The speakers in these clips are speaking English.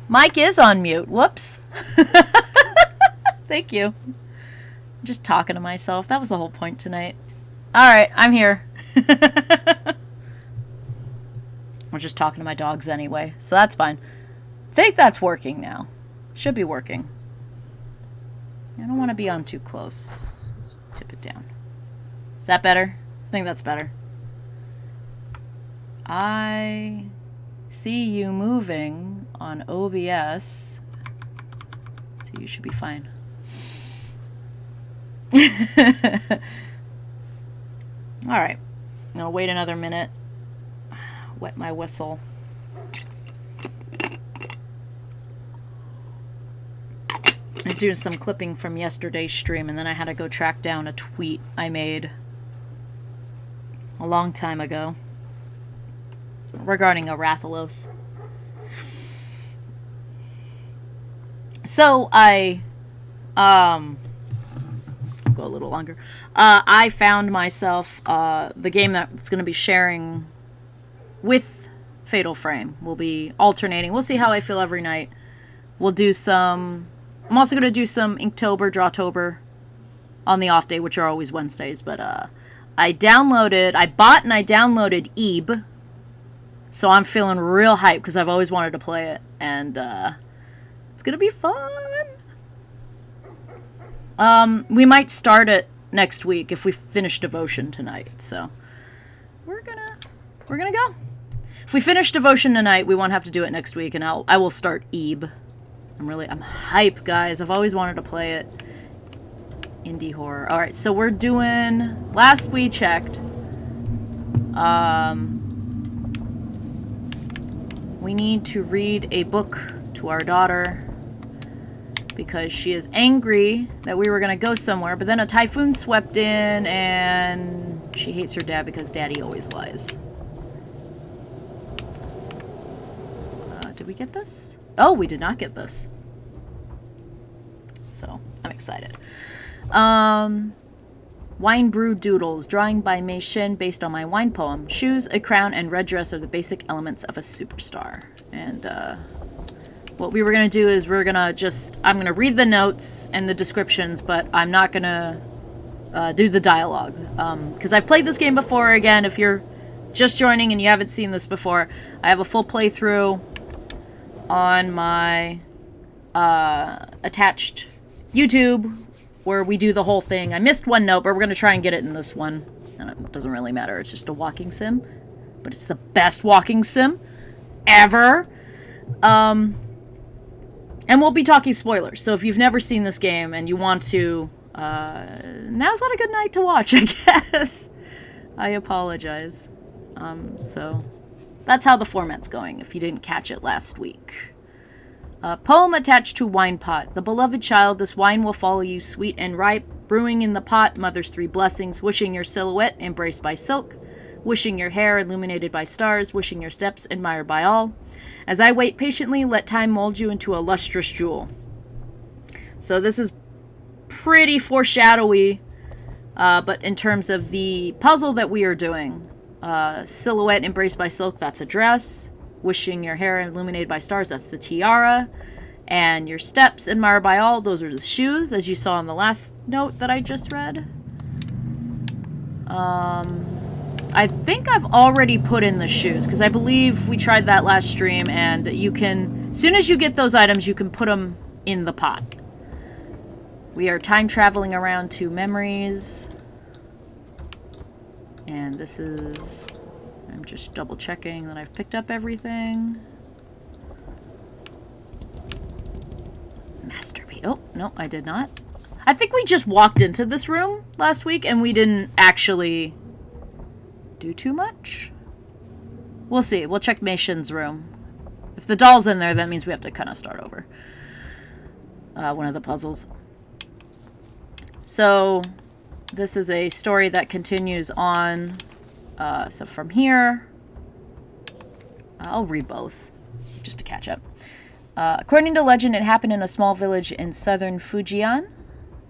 Mike is on mute. Whoops. Thank you. I'm just talking to myself. That was the whole point tonight. Alright, I'm here. I'm just talking to my dogs anyway, so that's fine. I think that's working now. Should be working. I don't want to be on too close. Let's tip it down. Is that better? I think that's better. I see you moving on OBS, so you should be fine. Alright, I'm gonna wait another minute. Wet my whistle. I'm doing some clipping from yesterday's stream, and then I had to go track down a tweet I made a long time ago regarding a Rathalos. So I go a little longer. I found myself the game that's going to be sharing with Fatal Frame. We'll be alternating. We'll see how I feel every night. We'll do some. I'm also going to do some Inktober, Drawtober on the off day, which are always Wednesdays. But I bought and I downloaded Ebe. So I'm feeling real hyped because I've always wanted to play it. And it's going to be fun. We might start it next week if we finish Devotion tonight. So we're gonna go. If we finish Devotion tonight, we won't have to do it next week, and I will start Ebe. I'm hype, guys. I've always wanted to play it. Indie horror. All right, so we're doing. Last we checked, we need to read a book to our daughter because she is angry that we were gonna go somewhere, but then a typhoon swept in, and she hates her dad because Daddy always lies. Did we get this? Oh, we did not get this. So, I'm excited. Wine Brew Doodles, drawing by Mei Shin based on my wine poem. Shoes, a crown, and red dress are the basic elements of a superstar. And, what we were going to do is I'm going to read the notes and the descriptions, but I'm not going to do the dialogue. Because I've played this game before. Again, if you're just joining and you haven't seen this before, I have a full playthrough on my attached YouTube where we do the whole thing. I missed one note, but we're going to try and get it in this one. And it doesn't really matter. It's just a walking sim. But it's the best walking sim ever. And we'll be talking spoilers. So if you've never seen this game and you want to, now's not a good night to watch, I guess. I apologize. So that's how the format's going, if you didn't catch it last week. Poem attached to wine pot. The beloved child, this wine will follow you sweet and ripe. Brewing in the pot, mother's three blessings. Wishing your silhouette embraced by silk. Wishing your hair illuminated by stars. Wishing your steps admired by all. As I wait patiently, let time mold you into a lustrous jewel. So this is pretty foreshadowy, but in terms of the puzzle that we are doing, silhouette embraced by silk, that's a dress. Wishing your hair illuminated by stars, that's the tiara. And your steps admired by all, those are the shoes, as you saw in the last note that I just read. I think I've already put in the shoes, because I believe we tried that last stream, and you can, as soon as you get those items, you can put them in the pot. We are time traveling around to memories. And this is, I'm just double checking that I've picked up everything. Masterpiece. Oh, no, I did not. I think we just walked into this room last week and we didn't actually do too much. We'll see. We'll check Mei Shin's room. If the doll's in there, that means we have to kind of start over. One of the puzzles. So, this is a story that continues on. So from here, I'll read both, just to catch up. According to legend, it happened in a small village in southern Fujian.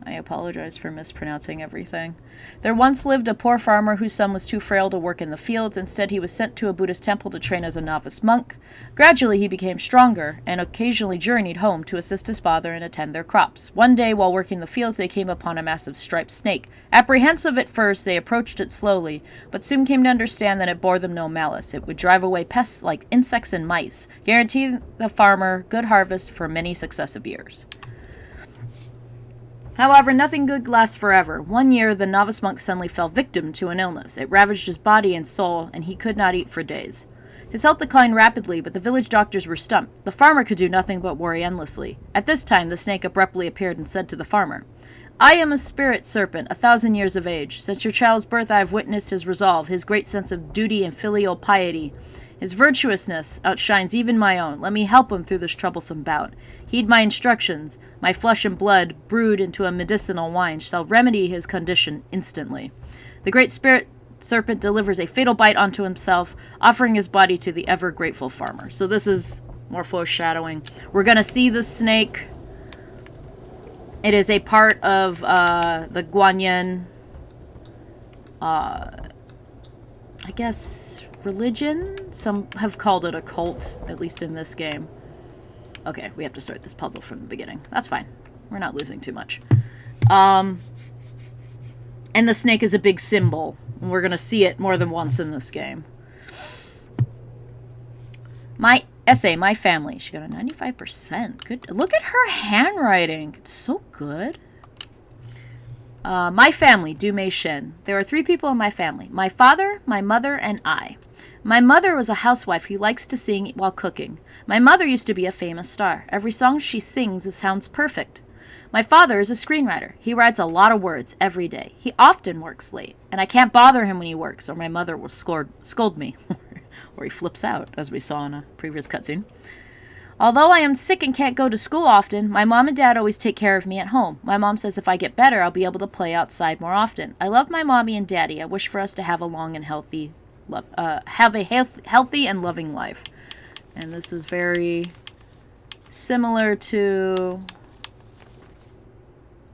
I apologize for mispronouncing everything. There once lived a poor farmer whose son was too frail to work in the fields. Instead, he was sent to a Buddhist temple to train as a novice monk. Gradually, he became stronger and occasionally journeyed home to assist his father and attend their crops. One day, while working the fields, they came upon a massive striped snake. Apprehensive at first, they approached it slowly, but soon came to understand that it bore them no malice. It would drive away pests like insects and mice, guaranteeing the farmer good harvest for many successive years. However, nothing good lasts forever. One year, the novice monk suddenly fell victim to an illness. It ravaged his body and soul, and he could not eat for days. His health declined rapidly, but the village doctors were stumped. The farmer could do nothing but worry endlessly. At this time, the snake abruptly appeared and said to the farmer, I am a spirit serpent, 1,000 years of age. Since your child's birth, I have witnessed his resolve, his great sense of duty and filial piety. His virtuousness outshines even my own. Let me help him through this troublesome bout. Heed my instructions. My flesh and blood, brewed into a medicinal wine, shall remedy his condition instantly. The great spirit serpent delivers a fatal bite onto himself, offering his body to the ever-grateful farmer. So this is more foreshadowing. We're going to see the snake. It is a part of the Guanyin, I guess, religion? Some have called it a cult, at least in this game. Okay, we have to start this puzzle from the beginning. That's fine. We're not losing too much. And the snake is a big symbol. We're going to see it more than once in this game. My essay, My Family. She got a 95%. Good. Look at her handwriting. It's so good. My family, Du Mei Shin. There are 3 people in my family. My father, my mother, and I. My mother was a housewife who likes to sing while cooking. My mother used to be a famous star. Every song she sings sounds perfect. My father is a screenwriter. He writes a lot of words every day. He often works late, and I can't bother him when he works, or my mother will scold me. Or he flips out, as we saw in a previous cutscene. Although I am sick and can't go to school often, my mom and dad always take care of me at home. My mom says if I get better, I'll be able to play outside more often. I love my mommy and daddy. I wish for us to have a long and healthy healthy and loving life. And this is very similar to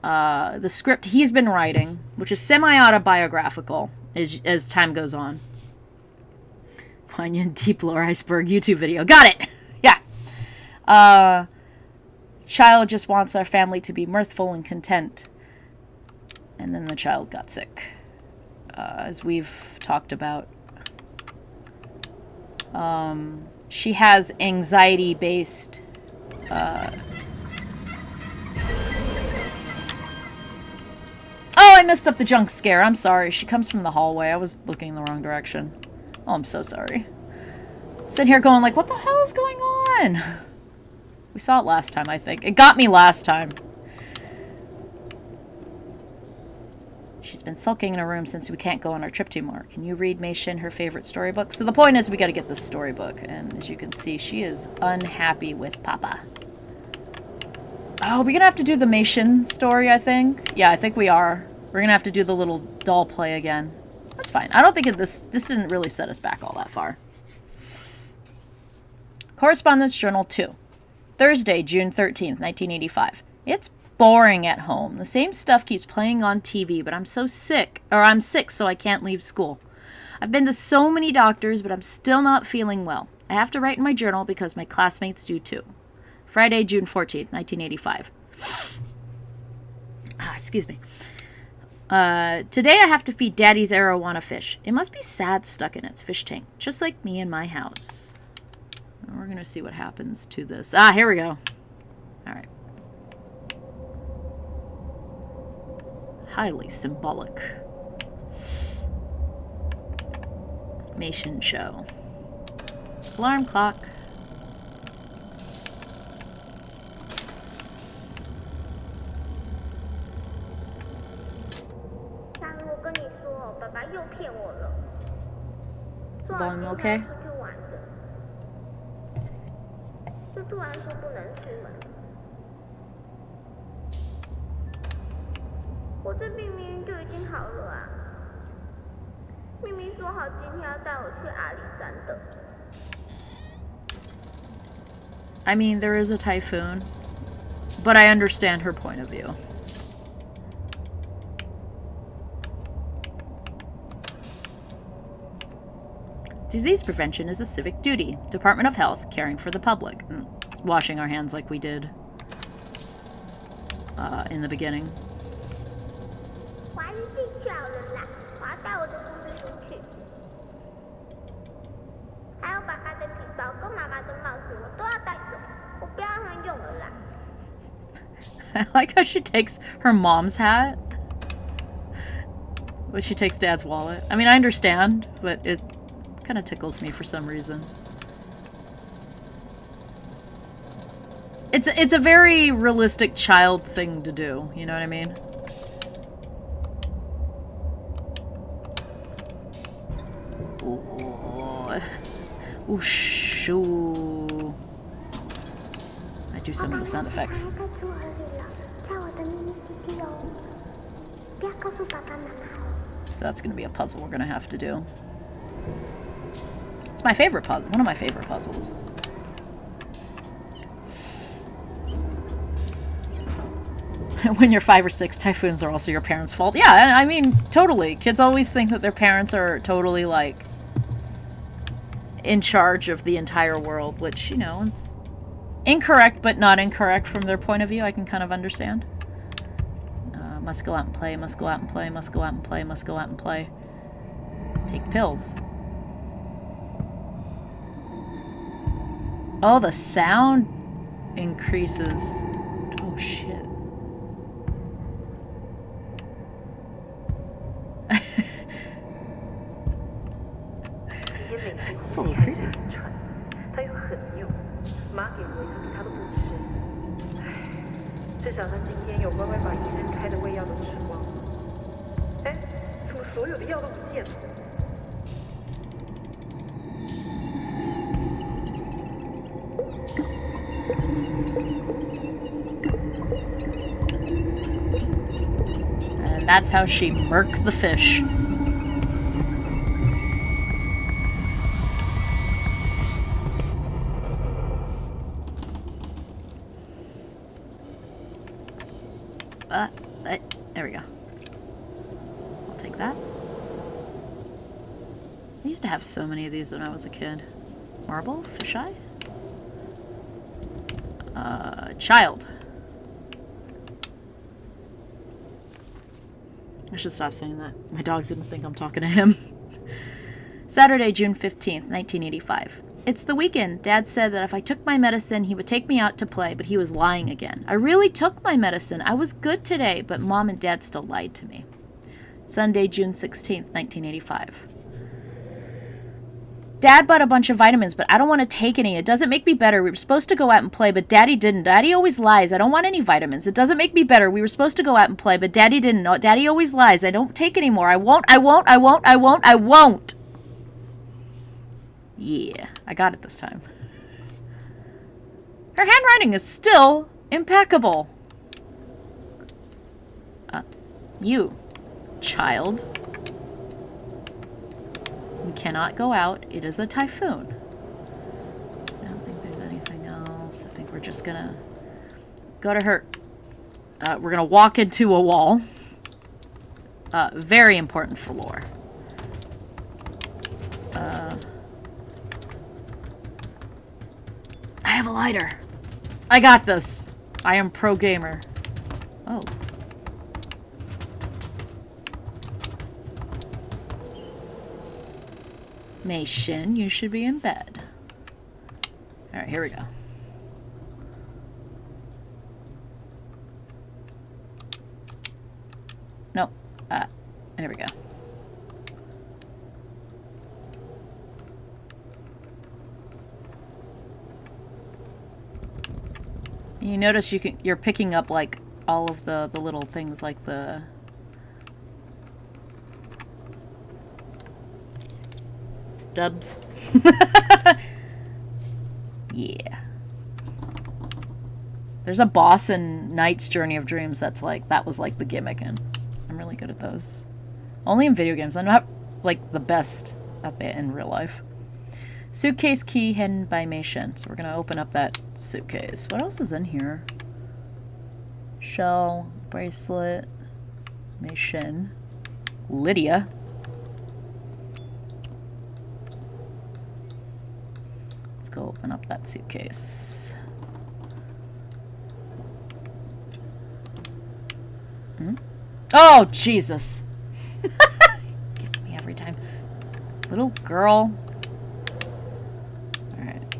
the script he's been writing, which is semi-autobiographical as time goes on. Guanyin Deep Lore Iceberg YouTube video. Got it! Yeah. Child just wants our family to be mirthful and content. And then the child got sick. As we've talked about. She has anxiety-based Oh, I messed up the junk scare. I'm sorry. She comes from the hallway. I was looking in the wrong direction. Oh, I'm so sorry. Sitting here going like, what the hell is going on? We saw it last time, I think. It got me last time. She's been sulking in her room since we can't go on our trip anymore. Can you read Mei Shin her favorite storybook? So the point is we got to get this storybook. And as you can see, she is unhappy with Papa. Oh, we're going to have to do the Mei Shin story, I think. Yeah, I think we are. We're going to have to do the little doll play again. That's fine. I don't think this didn't really set us back all that far. Correspondence Journal 2. Thursday, June 13th, 1985. It's boring at home. The same stuff keeps playing on TV, but I'm sick, so I can't leave school. I've been to so many doctors, but I'm still not feeling well. I have to write in my journal because my classmates do too. Friday, June 14th, 1985. Excuse me. Today I have to feed Daddy's arowana fish. It must be sad stuck in its fish tank, just like me in my house. And we're going to see what happens to this. Here we go. All right. Highly symbolic. Mei Shin show. Alarm clock. Volume okay? 突然说不能出门，我这病明明就已经好了啊！明明说好今天要带我去阿里山的。I mean, there is a typhoon, but I understand her point of view. Disease prevention is a civic duty. Department of Health, caring for the public. Washing our hands like we did in the beginning. 滑一进去好了啦，滑到我的公司出去。还有爸爸的皮包跟妈妈的帽子，我都要带走，我不要让他用了啦。I like how she takes her mom's hat, but she takes Dad's wallet. I mean, I understand, but it kind of tickles me for some reason. It's a very realistic child thing to do, you know what I mean? Ooh, shoo. I do some of the sound effects. So that's gonna be a puzzle we're gonna have to do. It's my favorite puzzle, one of my favorite puzzles. When you're 5 or 6, typhoons are also your parents' fault. Yeah, I mean, totally. Kids always think that their parents are totally, like, in charge of the entire world, which, you know, is incorrect, but not incorrect from their point of view. I can kind of understand. Must go out and play, must go out and play, must go out and play, must go out and play. Take pills. Oh, the sound increases. Oh, shit. It's a little creepy. And that's how she murked the fish. There we go. I'll take that. I used to have so many of these when I was a kid. Marble? Fisheye? Child. I should stop saying that. My dog's gonna think I'm talking to him. Saturday, June 15th, 1985. It's the weekend. Dad said that if I took my medicine, he would take me out to play, but he was lying again. I really took my medicine. I was good today, but Mom and Dad still lied to me. Sunday, June 16th, 1985. Dad bought a bunch of vitamins, but I don't want to take any. It doesn't make me better. We were supposed to go out and play, but Daddy didn't. Daddy always lies. I don't want any vitamins. It doesn't make me better. We were supposed to go out and play, but Daddy didn't. No, Daddy always lies. I don't take any more. I won't. Yeah, I got it this time. Her handwriting is still impeccable. You, child. We cannot go out. It is a typhoon. I don't think there's anything else. I think we're just gonna go to her. We're gonna walk into a wall. Very important for lore. I have a lighter. I got this. I am pro gamer. Oh. Mei Shin, you should be in bed. Alright, here we go. Nope. There we go. You notice you're picking up like all of the little things like the dubs. Yeah. There's a boss in Knight's Journey of Dreams that's like, that was like the gimmick, and I'm really good at those. Only in video games. I'm not like the best at it in real life. Suitcase key hidden by Mei Shin. So we're gonna open up that suitcase. What else is in here? Shell, bracelet, Mei Shin, Lydia. go open up that suitcase. Hmm? Oh, Jesus. Gets me every time. Little girl. Alright.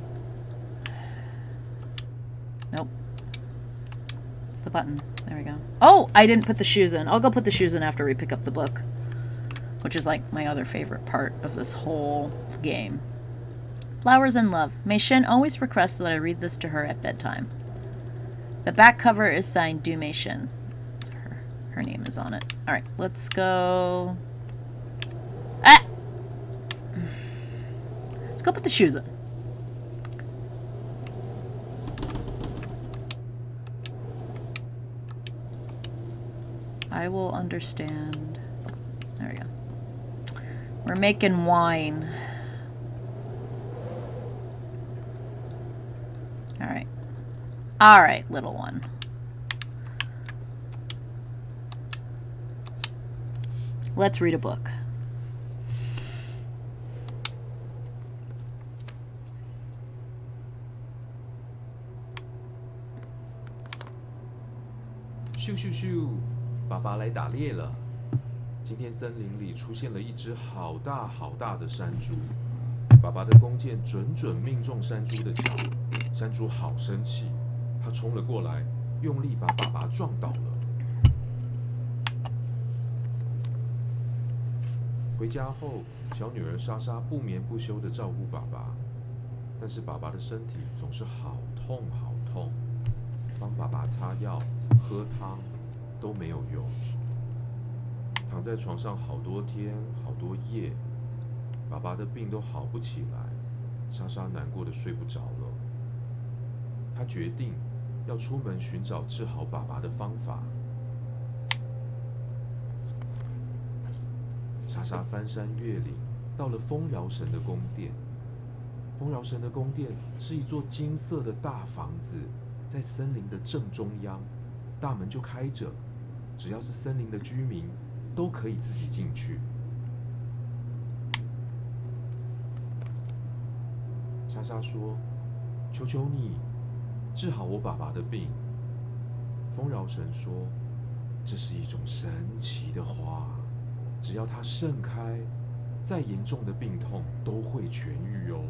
Nope. It's the button. There we go. Oh, I didn't put the shoes in. I'll go put the shoes in after we pick up the book. Which is like my other favorite part of this whole game. Flowers and Love. Mei Shin always requests that I read this to her at bedtime. The back cover is signed Du Mei Shin. Her name is on it. Alright, let's go... Ah! Let's go put the shoes in. I will understand. There we go. We're making wine. Alright. Alright, little one. Let's read a book.咻咻咻！爸爸来打猎了。今天森林里出现了一只好大好大的山猪，爸爸的弓箭准命中山猪的脚，山猪好生气，它冲了过来，用力把爸爸撞倒了。回家后，小女儿莎莎不眠不休地照顾爸爸，但是爸爸的身体总是好痛好痛，帮爸爸擦药、喝汤都没有用。躺在床上好多天好多夜，爸爸的病都好不起来，莎莎难过的睡不着了。她决定要出门寻找治好爸爸的方法。莎莎翻山越岭，到了丰饶神的宫殿。丰饶神的宫殿是一座金色的大房子，在森林的正中央，大门就开着，只要是森林的居民都可以自己进去。莎莎说：“求求你，治好我爸爸的病。”丰饶神说：“这是一种神奇的花。”只要它盛开，再严重的病痛都会痊愈哦。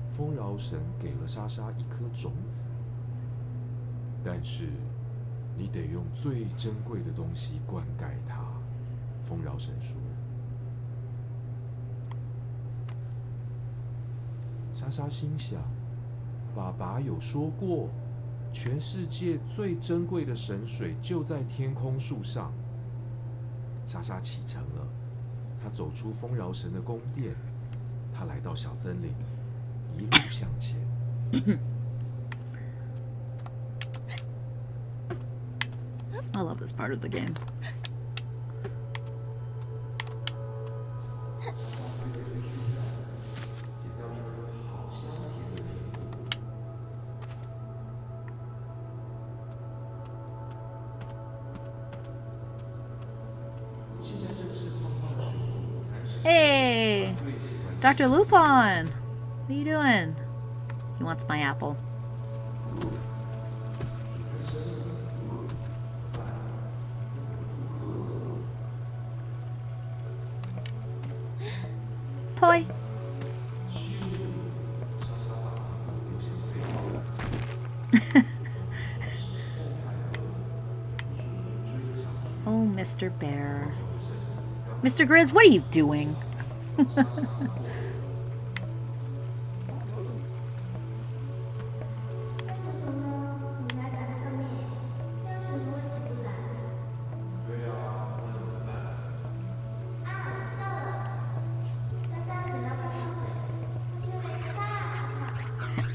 丰饶神给了莎莎一颗种子，但是你得用最珍贵的东西灌溉它。丰饶神说。莎莎心想，爸爸有说过，全世界最珍贵的神水就在天空树上。莎莎启程了，她走出丰饶神的宫殿，她来到小森林，一路向前。I love this part of the game. Hey, Dr. Lupin, what are you doing? He wants my apple. Poi. Oh, Mr. Bear. Mr. Grizz, what are you doing?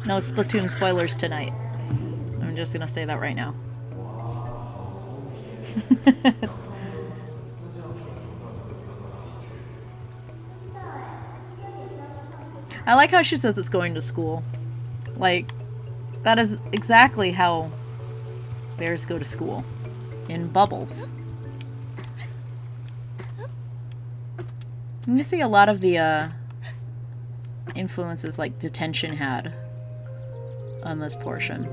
No Splatoon spoilers tonight. I'm just gonna say that right now. I like how she says it's going to school. Like, that is exactly how bears go to school. In bubbles. You see a lot of the influences like detention had on this portion.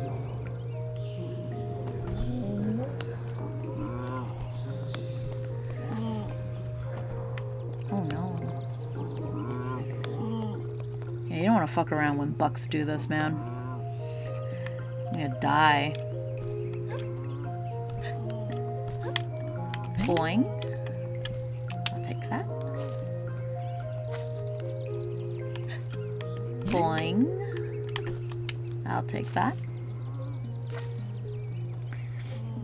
Oh no. Yeah, you don't want to fuck around when bucks do this, man. You're gonna die. Boing. I'll take that. Boing. I'll take that.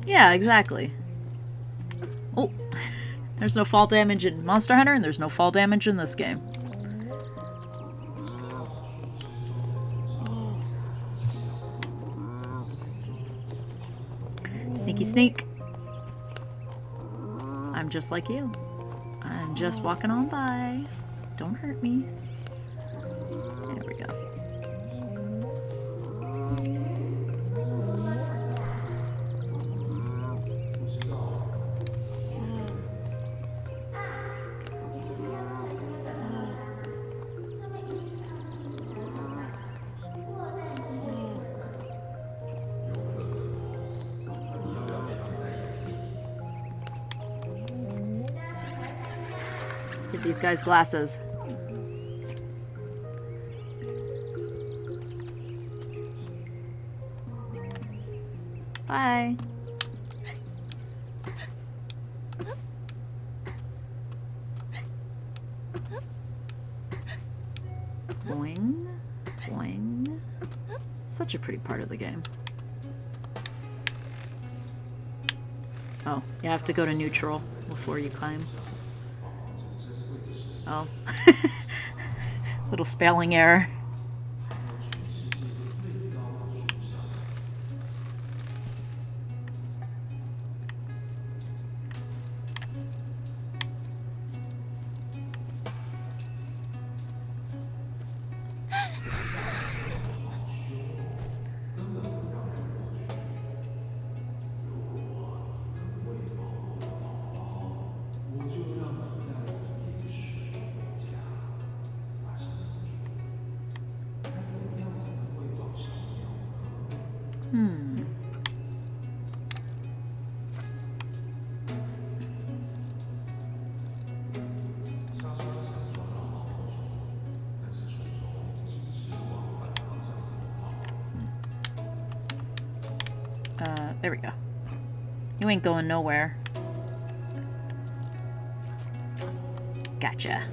Yeah, exactly. Oh, there's no fall damage in Monster Hunter, and there's no fall damage in this game. Sneaky sneak. I'm just like you. I'm just walking on by. Don't hurt me. There we go. Let's get these guys glasses. Bye. Boing, boing. Such a pretty part of the game. Oh, you have to go to neutral before you climb. Oh. Little spelling error. There we go. You ain't going nowhere. Gotcha.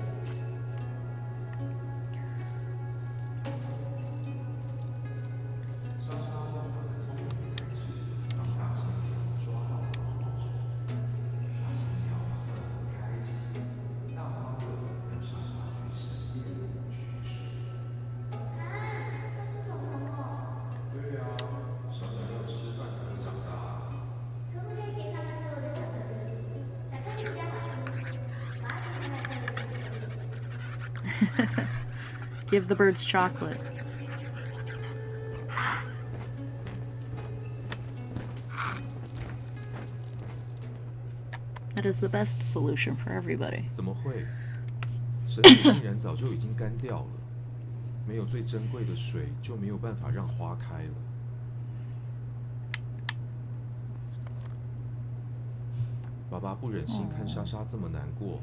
Give the birds chocolate. That is the best solution for everybody. 怎么会？神水竟然早就已经干掉了，没有最珍贵的水，就没有办法让花开了。爸爸不忍心看莎莎这么难过，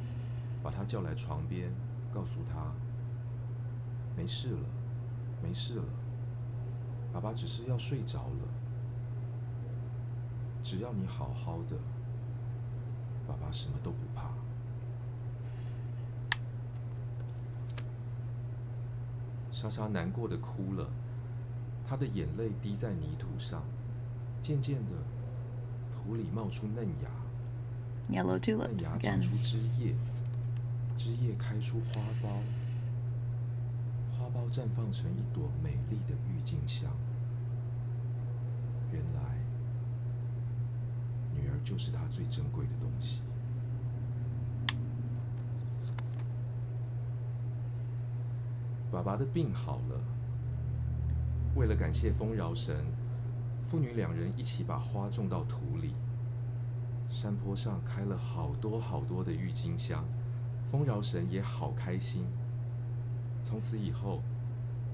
把她叫来床边，告诉她。 没事了，没事了，爸爸只是要睡着了。只要你好好的，爸爸什么都不怕。莎莎难过的哭了，她的眼泪滴在泥土上，渐渐的，土里冒出嫩芽， Yellow 嫩 tulips 芽 again. 长出枝叶，枝叶开出花苞。 花苞绽放成一朵美丽的郁金香。原来，女儿就是她最珍贵的东西。爸爸的病好了，为了感谢丰饶神，父女两人一起把花种到土里。山坡上开了好多好多的郁金香，丰饶神也好开心。 从此以后，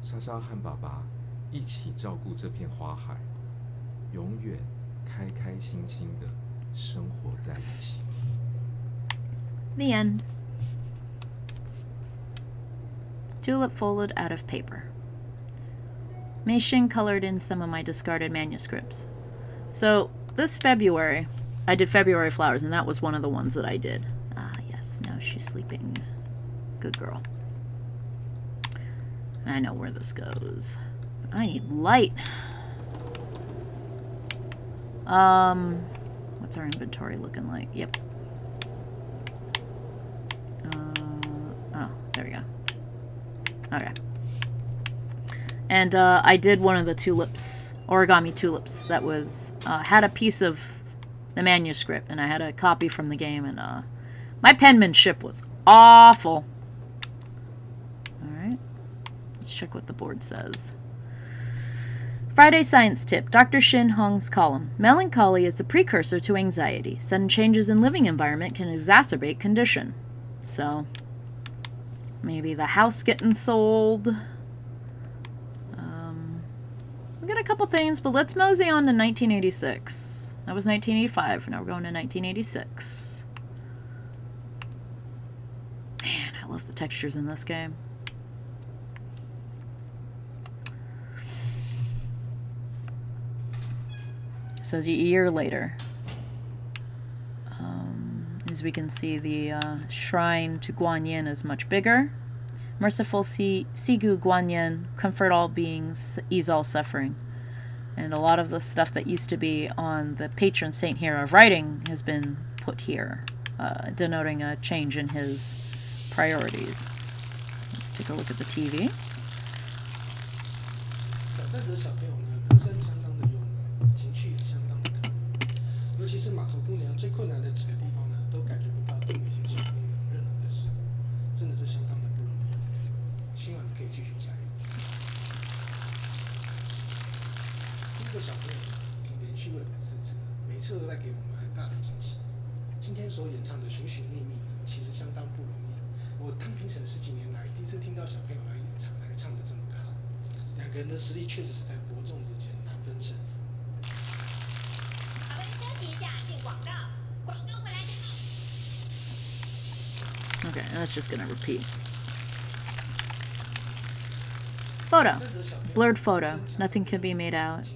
莎莎和爸爸一起照顾这片花海，永远开开心心的生活在一起。 The end. Tulip folded out of paper. Mei Xing colored in some of my discarded manuscripts. So, this February, I did February flowers, and that was one of the ones that I did. Ah, yes, now she's sleeping. Good girl. I know where this goes. I need light. What's our inventory looking like? Yep. Oh, there we go. Okay. And I did one of the tulips, origami tulips, that was, had a piece of the manuscript, and I had a copy from the game, and my penmanship was awful. Alright. Let's check what the board says. Friday science tip. Dr. Shin Hong's column. Melancholy is the precursor to anxiety. Sudden changes in living environment can exacerbate condition. So, maybe the house getting sold. We got a couple things, but let's mosey on to 1986. That was 1985. Now we're going to 1986. Man, I love the textures in this game. It says a year later. As we can see, the shrine to Guanyin is much bigger. Merciful Sigu Guanyin, comfort all beings, ease all suffering. And a lot of the stuff that used to be on the patron saint here of writing has been put here, denoting a change in his priorities. Let's take a look at the TV. 挑战者小朋友呢，歌声相当的优美，情绪也相当的可爱。尤其是码头姑娘最困难的几个地方呢，都感觉不到杜美心小朋友有任何的失误，真的是相当的不容易。希望你可以继续加油。第一个小朋友呢，已经连续问了4次了，每次都在给我们很大的惊喜。今天所演唱的《寻寻觅觅》呢，其实相当不容易。我当评审10几年来，第一次听到小朋友来演唱，还唱得这么的好。两个人的实力确实是在伯仲之间，难分胜负。好，我们休息一下，进广告。广告回来之后。Okay, and that's just gonna repeat. Photo. Blurred photo. Nothing can be made out.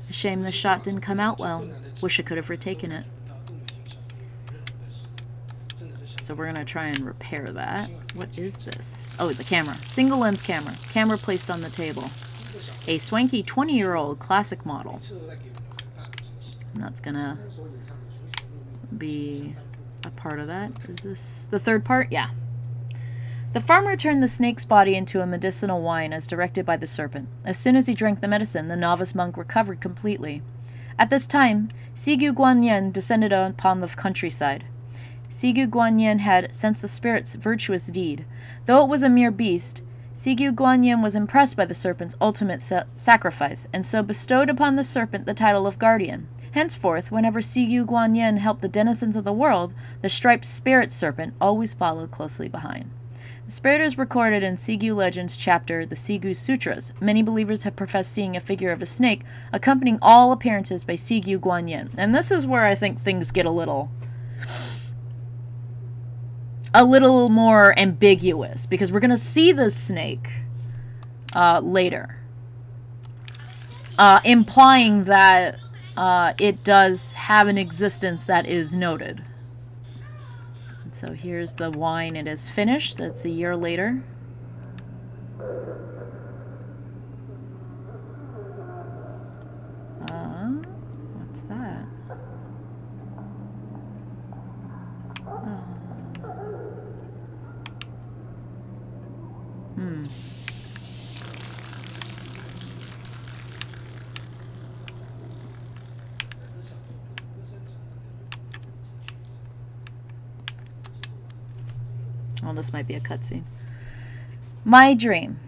A shame the shot didn't come out well. Wish I could have retaken it. So we're gonna try and repair that. What is this? Oh, the camera. Single lens camera. Camera placed on the table. A swanky 20-year-old classic model. And that's gonna be a part of that. Is this the third part? Yeah. The farmer turned the snake's body into a medicinal wine as directed by the serpent. As soon as he drank the medicine, the novice monk recovered completely. At this time, Sigu Guanyin descended upon the countryside. Sigu Guanyin had sensed the spirit's virtuous deed. Though it was a mere beast, Sigu Guanyin was impressed by the serpent's ultimate sacrifice, and so bestowed upon the serpent the title of guardian. Henceforth, whenever Sigu Guanyin helped the denizens of the world, the striped spirit serpent always followed closely behind. The spirit is recorded in Sigu Legends chapter, the Sigu Sutras. Many believers have professed seeing a figure of a snake, accompanying all appearances by Sigu Guanyin. And this is where I think things get a little more ambiguous, because we're going to see this snake later, implying that it does have an existence that is noted. And so here's the wine. It is finished. That's a year later. What's that? Oh, this might be a cutscene. My dream.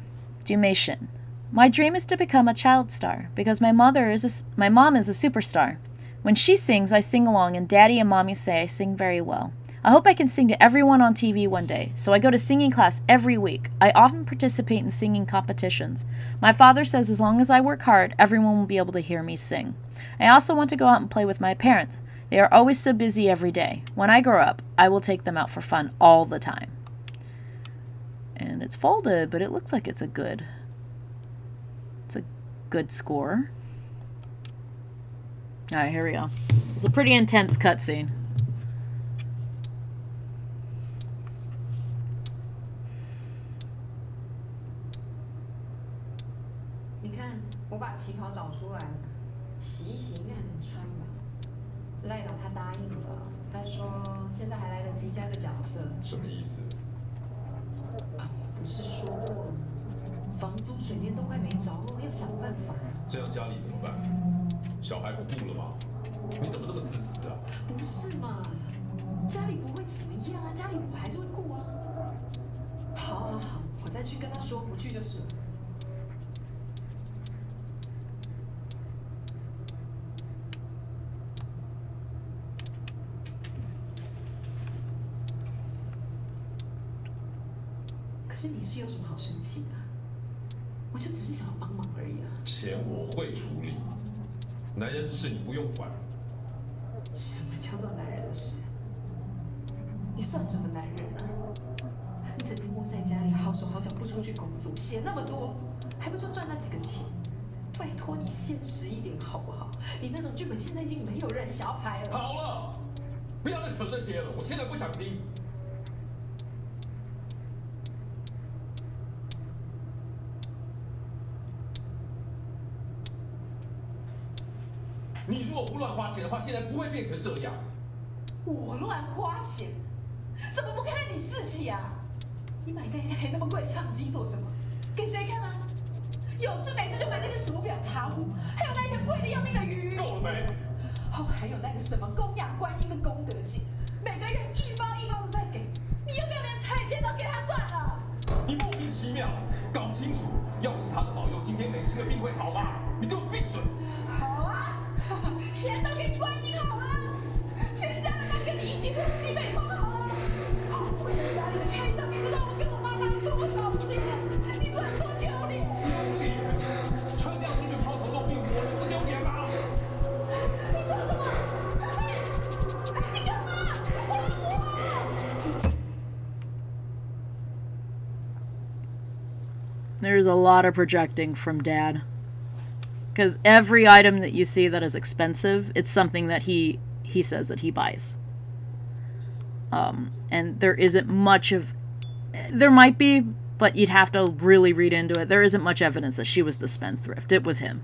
Jumation. My dream is to become a child star, because my mom is a superstar. When she sings, I sing along, and Daddy and Mommy say I sing very well. I hope I can sing to everyone on TV one day, so I go to singing class every week. I often participate in singing competitions. My father says as long as I work hard, everyone will be able to hear me sing. I also want to go out and play with my parents. They are always so busy every day. When I grow up, I will take them out for fun all the time. And it's folded, but it looks like it's a good score. Alright, here we go. It's a pretty intense cutscene. 你看，我把旗袍找出来了，洗一洗应该还能穿吧。赖导他答应了，他说现在还来得及加个角色。什么意思？啊，我不是说过了吗？房租、水电都快没着落，要想办法。这样家里怎么办？小孩不顾了吗？你怎么这么自私啊？不是嘛？家里不会怎么样啊，家里我还是会顾啊。好好好，我再去跟他说，不去就是了。 可是你是有什么好生气的？我就只是想要帮忙而已啊。钱我会处理，男人的事你不用管。什么叫做男人的事？你算什么男人啊？你整天窝在家里，好手好脚不出去工作，写那么多，还不就赚那几个钱？拜托你现实一点好不好？你那种剧本现在已经没有人想要拍了。好了，不要再扯这些了，我现在不想听。 你如果不乱花钱的话，现在不会变成这样。我乱花钱，怎么不看看你自己啊？你买那台那么贵唱机做什么？给谁看啊？有事没事就买那个手表、茶壶，还有那一条贵的要命的鱼。够了没？哦，还有那个什么供养观音的功德金，每个月一包一包的在给。你要不要连菜钱都给他算了？你莫名其妙，搞清楚，要是他的保佑，今天没这个病会好吗？你给我闭嘴！好啊。 钱都给观音好了，全家人都跟你一起喝西北风好了。为了家里的开销，你知道我跟我妈拿了多少钱？你说有多丢脸？丢脸！穿这样出去抛头露面，我能不丢脸吗？你做什么？你干嘛？还我！ There's a lot of projecting from Dad. Because every item that you see that is expensive, it's something that he says that he buys. And there isn't much of... There might be, but you'd have to really read into it. There isn't much evidence that she was the spendthrift. It was him.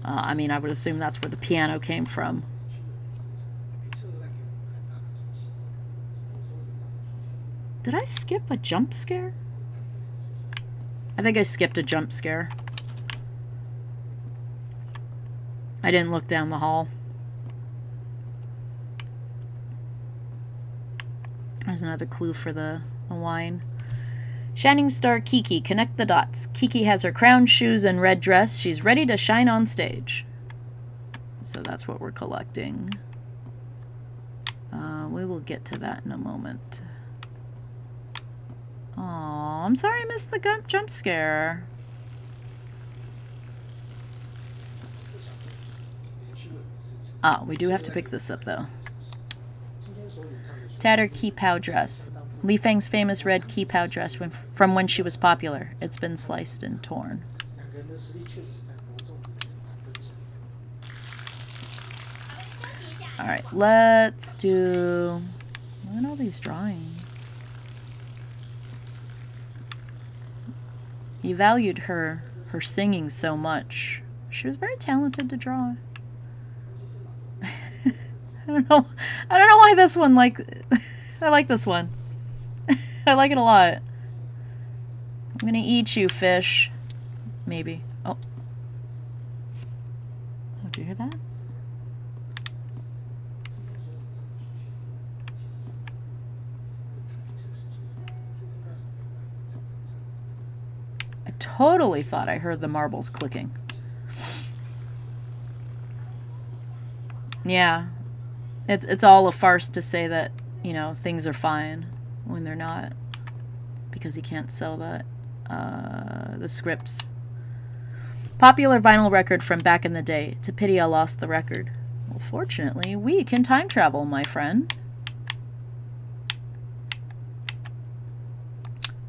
I mean, I would assume that's where the piano came from. Did I skip a jump scare? I think I skipped a jump scare. I didn't look down the hall. There's another clue for the wine. Shining Star Kiki. Connect the dots. Kiki has her crown, shoes, and red dress. She's ready to shine on stage. So that's what we're collecting. We will get to that in a moment. Aw, I'm sorry I missed the jump scare. Ah, we do have to pick this up, though. Tattered Qi dress. Li Feng's famous red Qi dress from when she was popular. It's been sliced and torn. Alright, let's do... Look at all these drawings. He valued her singing so much. She was very talented to draw. I don't know why this one, like, I like this one. I like it a lot. I'm gonna eat you, fish. Maybe. Oh. Oh, did you hear that? I totally thought I heard the marbles clicking. Yeah. It's all a farce to say that, you know, things are fine when they're not, because he can't sell the scripts. Popular vinyl record from back in the day. It's a pity I lost the record. Well, fortunately, we can time travel, my friend.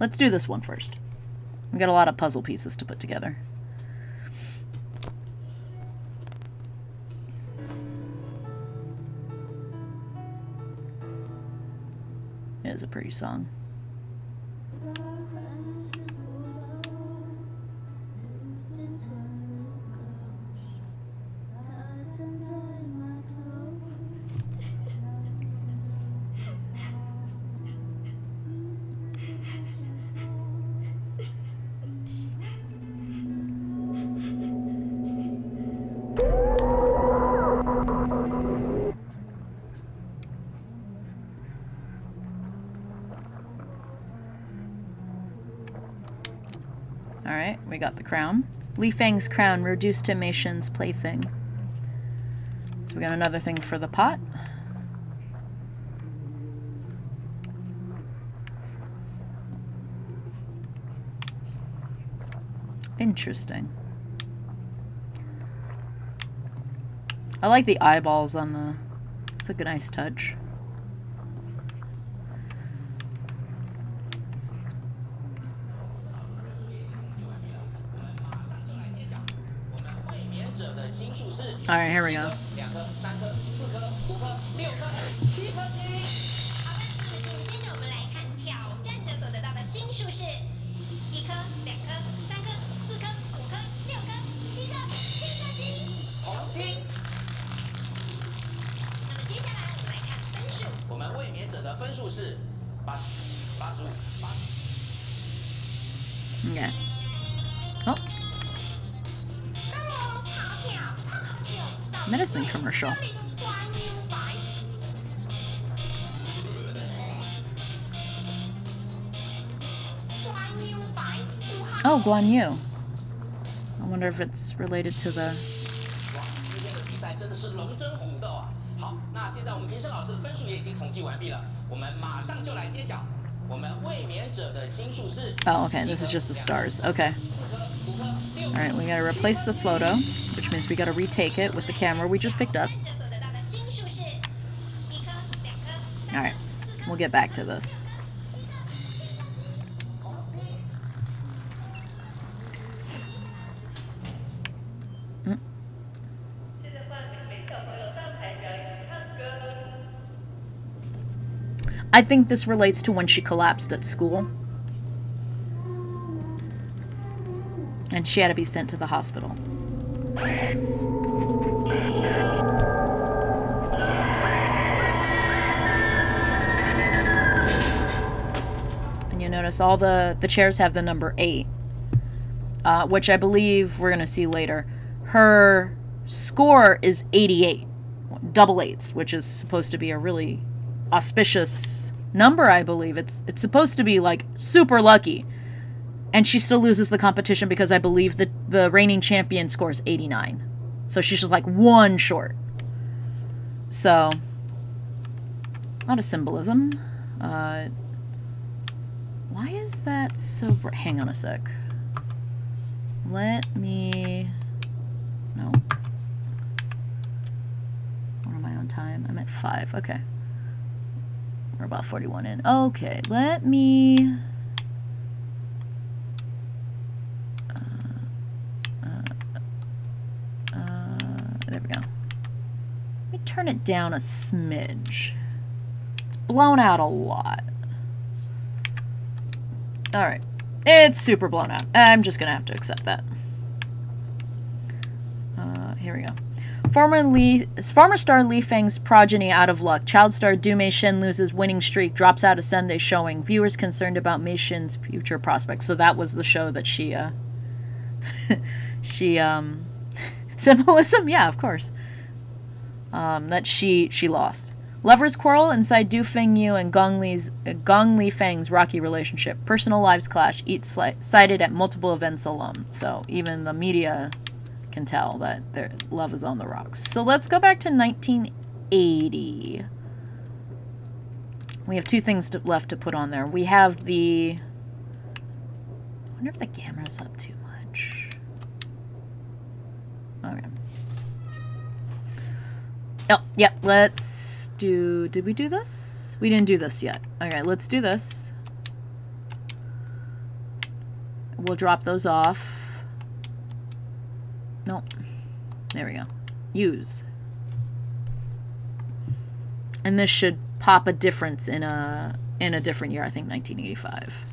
Let's do this one first. We got a lot of puzzle pieces to put together. It is a pretty song. Alright, we got the crown. Li Feng's crown, reduced to Mei Shin's plaything. So we got another thing for the pot. Interesting. I like the eyeballs on the... It's like a nice touch. Alright, here we go. 2颗、3颗、4颗、5颗、6颗、7颗星。好的，接着我们来看挑战者所得到的星数是1颗、2颗、3颗、4颗、5颗、6颗、7颗、7颗星。红星。那么接下来我们来看分数。我们卫冕者的分数是85、Okay. Oh. Medicine commercial. Oh, Guan Yu. I wonder if it's related to the... 哇，今天的比赛真的是龙争虎斗啊！好，那现在我们评审老师的分数也已经统计完毕了，我们马上就来揭晓。我们卫冕者的星数是 Oh, okay. This is just the stars. Okay. Alright, we gotta replace the photo, which means we gotta retake it with the camera we just picked up. Alright, we'll get back to this. I think this relates to when she collapsed at school. And she had to be sent to the hospital. And you notice all the chairs have the number 8. Which I believe we're going to see later. Her score is 88. Double eights, which is supposed to be a really auspicious number, I believe. It's supposed to be like super lucky. And she still loses the competition because I believe the reigning champion scores 89. So she's just like one short. So, a lot of symbolism. Why is that so bright? Hang on a sec. Let me... No. What am I on time? I'm at 5. Okay. We're about 41 in. Okay, let me... there we go. Let me turn it down a smidge. It's blown out a lot. Alright. It's super blown out. I'm just gonna have to accept that. Here we go. Former star Li Feng's progeny out of luck. Child star Du Mei Shin loses winning streak, drops out of Sunday showing. Viewers concerned about Mei Shin's future prospects. So that was the show that she symbolism? Yeah, of course. That she lost. Lovers quarrel inside Du Fengyu and Gong Li Feng's rocky relationship. Personal lives clash, each cited at multiple events alone. So even the media can tell that their love is on the rocks. So let's go back to 19 80. We have two things left to put on there. We have the... I wonder if the camera's up too much. Okay. Oh, yeah, let's do... Did we do this? We didn't do this yet. Okay, let's do this. We'll drop those off. Nope. There we go. Use. And this should pop a difference in a different year, I think 1985.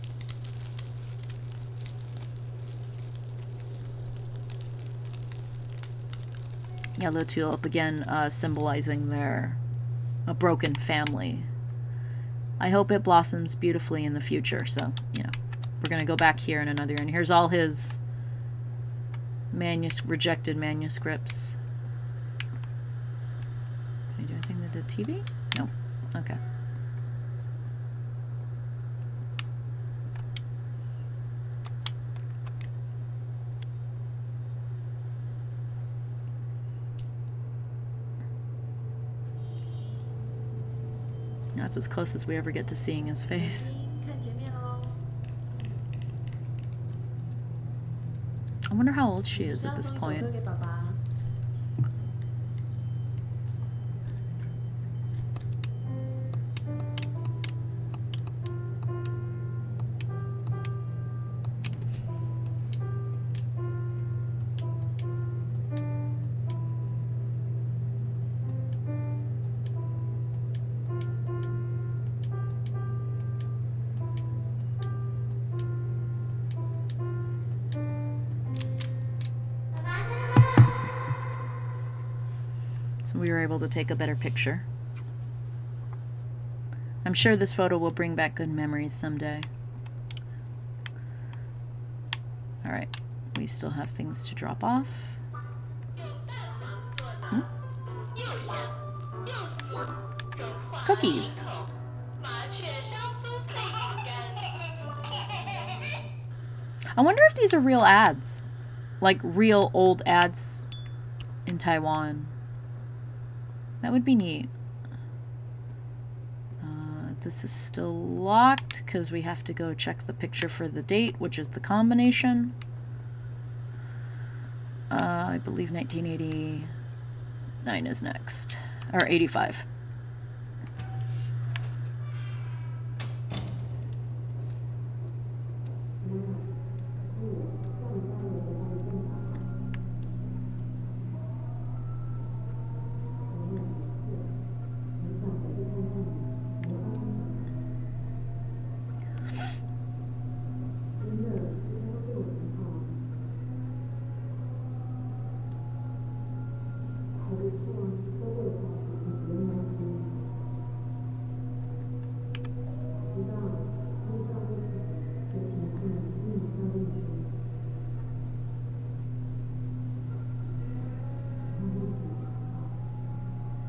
Yellow tulip again, symbolizing a broken family. I hope it blossoms beautifully in the future. So, you know, we're gonna go back here in another year, and here's all his rejected manuscripts. Can I do anything that did TV? Nope. Okay. That's as close as we ever get to seeing his face. 看前面咯。 I wonder how old she is at 要 this 送一首 point. 歌给爸爸。 So we were able to take a better picture. I'm sure this photo will bring back good memories someday. Alright, we still have things to drop off. Hmm? Cookies. I wonder if these are real ads. Like real old ads in Taiwan. That would be neat. This is still locked because we have to go check the picture for the date, which is the combination. I believe 1989 is next. Or 85.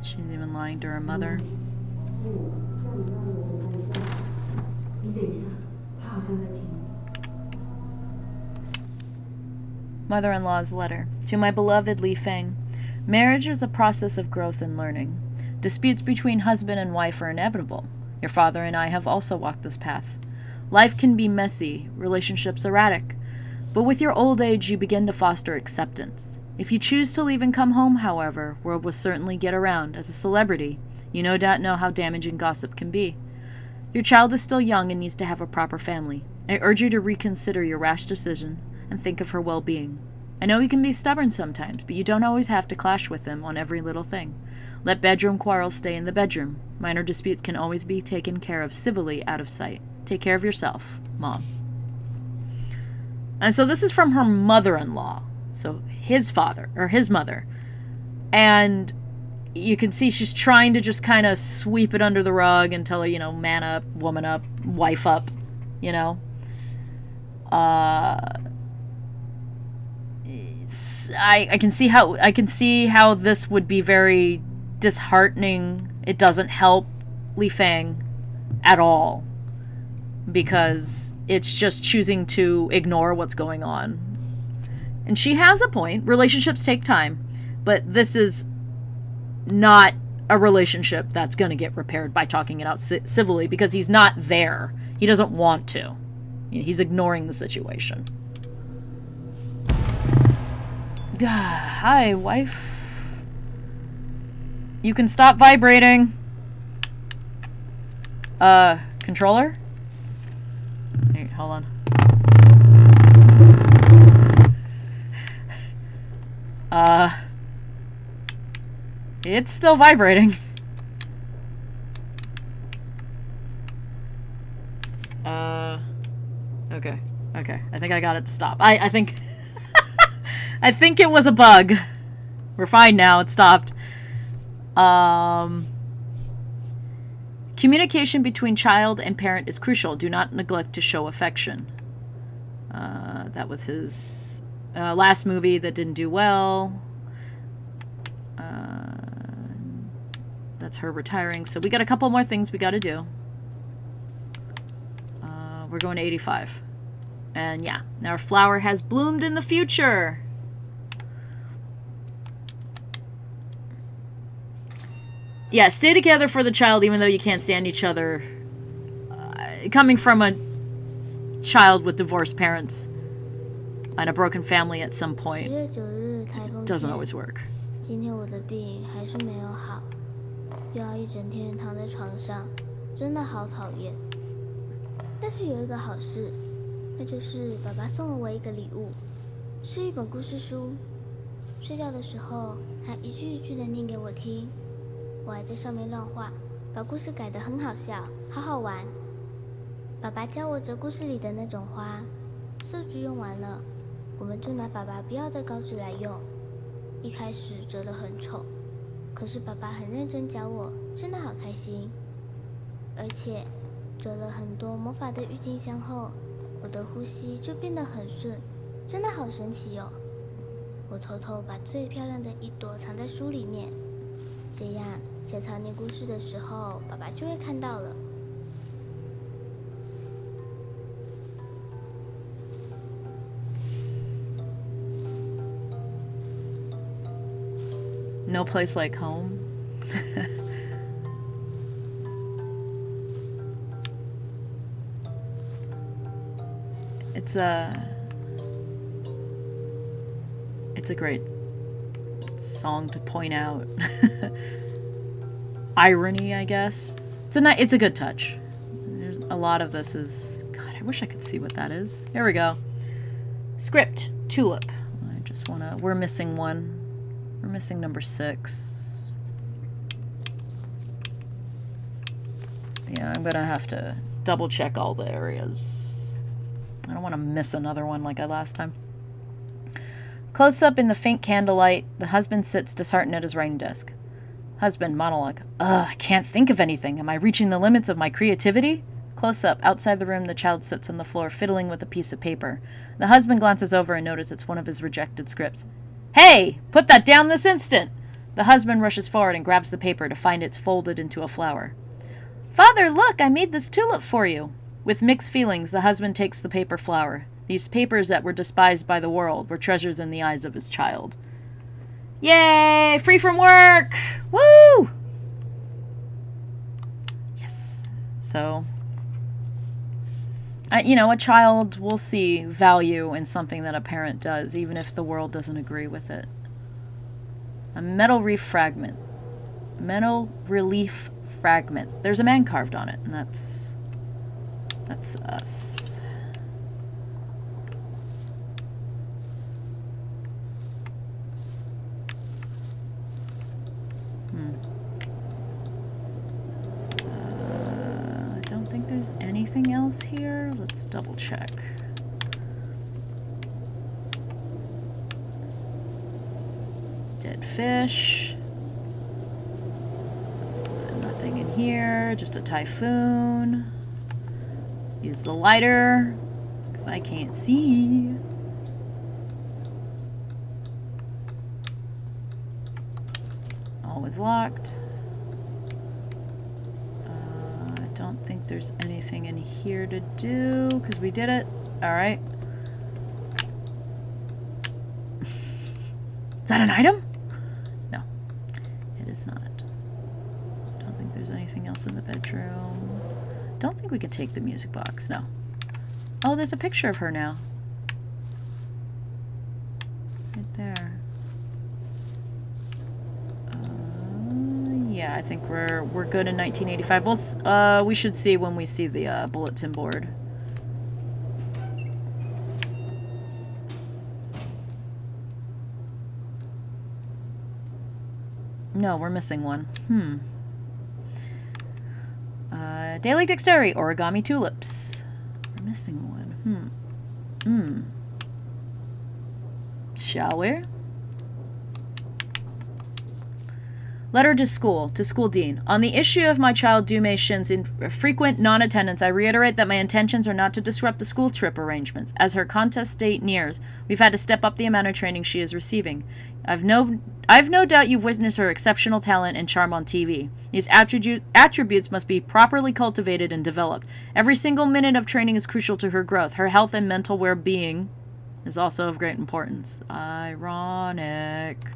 She's even lying to her mother. 你等一下，他好像在听。 Mother-in-law's letter. To my beloved Li Feng. Marriage is a process of growth and learning. Disputes between husband and wife are inevitable. Your father and I have also walked this path. Life can be messy, relationships erratic. But with your old age, you begin to foster acceptance. If you choose to leave and come home, however, word will certainly get around. As a celebrity, you no doubt know how damaging gossip can be. Your child is still young and needs to have a proper family. I urge you to reconsider your rash decision and think of her well-being. I know you can be stubborn sometimes, but you don't always have to clash with them on every little thing. Let bedroom quarrels stay in the bedroom. Minor disputes can always be taken care of civilly out of sight. Take care of yourself, Mom. And so this is from her mother-in-law. So his father, or his mother. And you can see she's trying to just kind of sweep it under the rug and tell her, you know, man up, woman up, wife up, you know. I can see how this would be very disheartening. It doesn't help Li Feng at all because it's just choosing to ignore what's going on. And she has a point. Relationships take time, but this is not a relationship that's going to get repaired by talking it out civilly, because he's not there. He doesn't want to. He's ignoring the situation. Hi, wife. You can stop vibrating. Controller? Hey, hold on. It's still vibrating. Okay. Okay. I think I got it to stop. I think... I think it was a bug. We're fine now. It stopped. Communication between child and parent is crucial. Do not neglect to show affection. That was his last movie that didn't do well. That's her retiring. So we got a couple more things we got to do. We're going to 85. And yeah, our flower has bloomed in the future. Yeah, stay together for the child even though you can't stand each other. Coming from a child with divorced parents and a broken family at some point, doesn't always work. 今天我的病还是没有好，又要一整天躺在床上，真的好讨厌。但是有一个好事，那就是爸爸送了我一个礼物，是一本故事书。睡觉的时候，他一句一句的念给我听，我还在上面乱画，把故事改得很好笑，好好玩。爸爸教我折故事里的那种花，色纸用完了，我们就拿爸爸不要的稿纸来用。一开始折得很丑，可是爸爸很认真教我，真的好开心。而且折了很多魔法的郁金香后，我的呼吸就变得很顺，真的好神奇哦。我偷偷把最漂亮的一朵藏在书里面，这样下场念故事的时候，爸爸就会看到了。No place like home. It's a great song to point out irony, I guess. It's a good touch. There's a lot of this is, God, I wish I could see what that is. Here we go. Script, tulip. I just want to, we're missing one. We're missing number 6. Yeah, I'm gonna have to double check all the areas. I don't want to miss another one like I last time. Close up in the faint candlelight, the husband sits disheartened at his writing desk. Husband, monologue. I can't think of anything. Am I reaching the limits of my creativity? Close up, outside the room, the child sits on the floor, fiddling with a piece of paper. The husband glances over and notices it's one of his rejected scripts. Hey! Put that down this instant! The husband rushes forward and grabs the paper to find it's folded into a flower. Father, look! I made this tulip for you! With mixed feelings, the husband takes the paper flower. These papers that were despised by the world were treasures in the eyes of his child. Yay! Free from work! Woo! Yes. So, a child will see value in something that a parent does, even if the world doesn't agree with it. A metal relief fragment. Metal relief fragment. There's a man carved on it, and that's us. I don't think there's anything else here. Let's double check. Dead fish. Nothing in here. Just a typhoon. Use the lighter, because I can't see. Always locked. I don't think there's anything in here to do, because we did it. Alright. Is that an item? No, it is not. there's anything else in the bedroom. Don't think we could take the music box, no. Oh, there's a picture of her now. Right there. Yeah, I think we're good in 1985. We should see when we see the bulletin board. No, we're missing one. Daily Dexterity, Origami Tulips. We're missing one. Shall we? Letter to school dean. On the issue of my child Dume Shin's frequent non-attendance, I reiterate that my intentions are not to disrupt the school trip arrangements. As her contest date nears, we've had to step up the amount of training she is receiving. I've no doubt you've witnessed her exceptional talent and charm on TV. These attributes must be properly cultivated and developed. Every single minute of training is crucial to her growth. Her health and mental well-being is also of great importance. Ironic.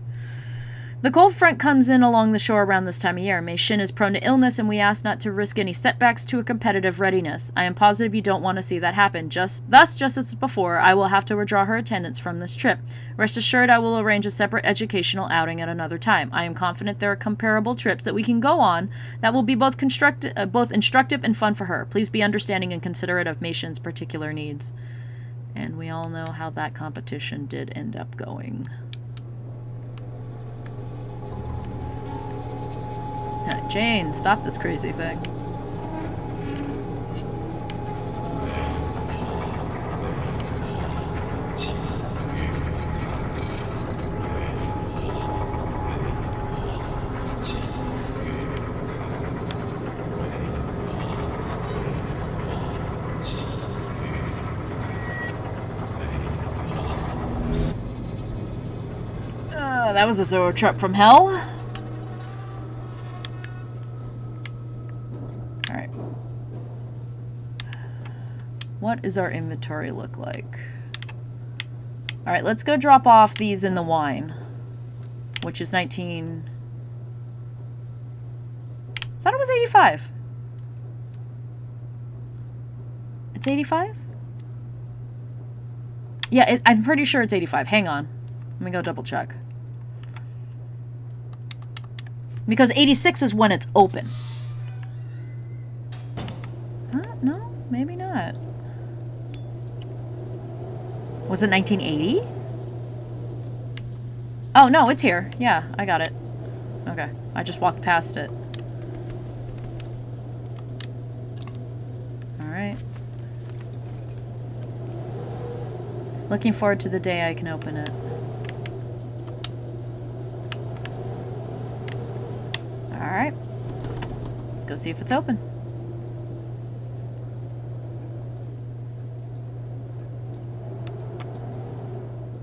The cold front comes in along the shore around this time of year. Mei Shin is prone to illness, and we ask not to risk any setbacks to a competitive readiness. I am positive you don't want to see that happen. Just as before, I will have to withdraw her attendance from this trip. Rest assured, I will arrange a separate educational outing at another time. I am confident there are comparable trips that we can go on that will be both instructive and fun for her. Please be understanding and considerate of Mei Shin's particular needs. And we all know how that competition did end up going. Jane, stop this crazy thing. That was a Zoro trip from hell. Alright. What does our inventory look like? Alright, let's go drop off these in the wine. Which is 19... I thought it was 85. It's 85? Yeah, I'm pretty sure it's 85. Hang on. Let me go double check. Because 86 is when it's open. No, maybe not. Was it 1980? Oh, no, it's here. Yeah, I got it. Okay, I just walked past it. Alright. Looking forward to the day I can open it. Alright. Let's go see if it's open.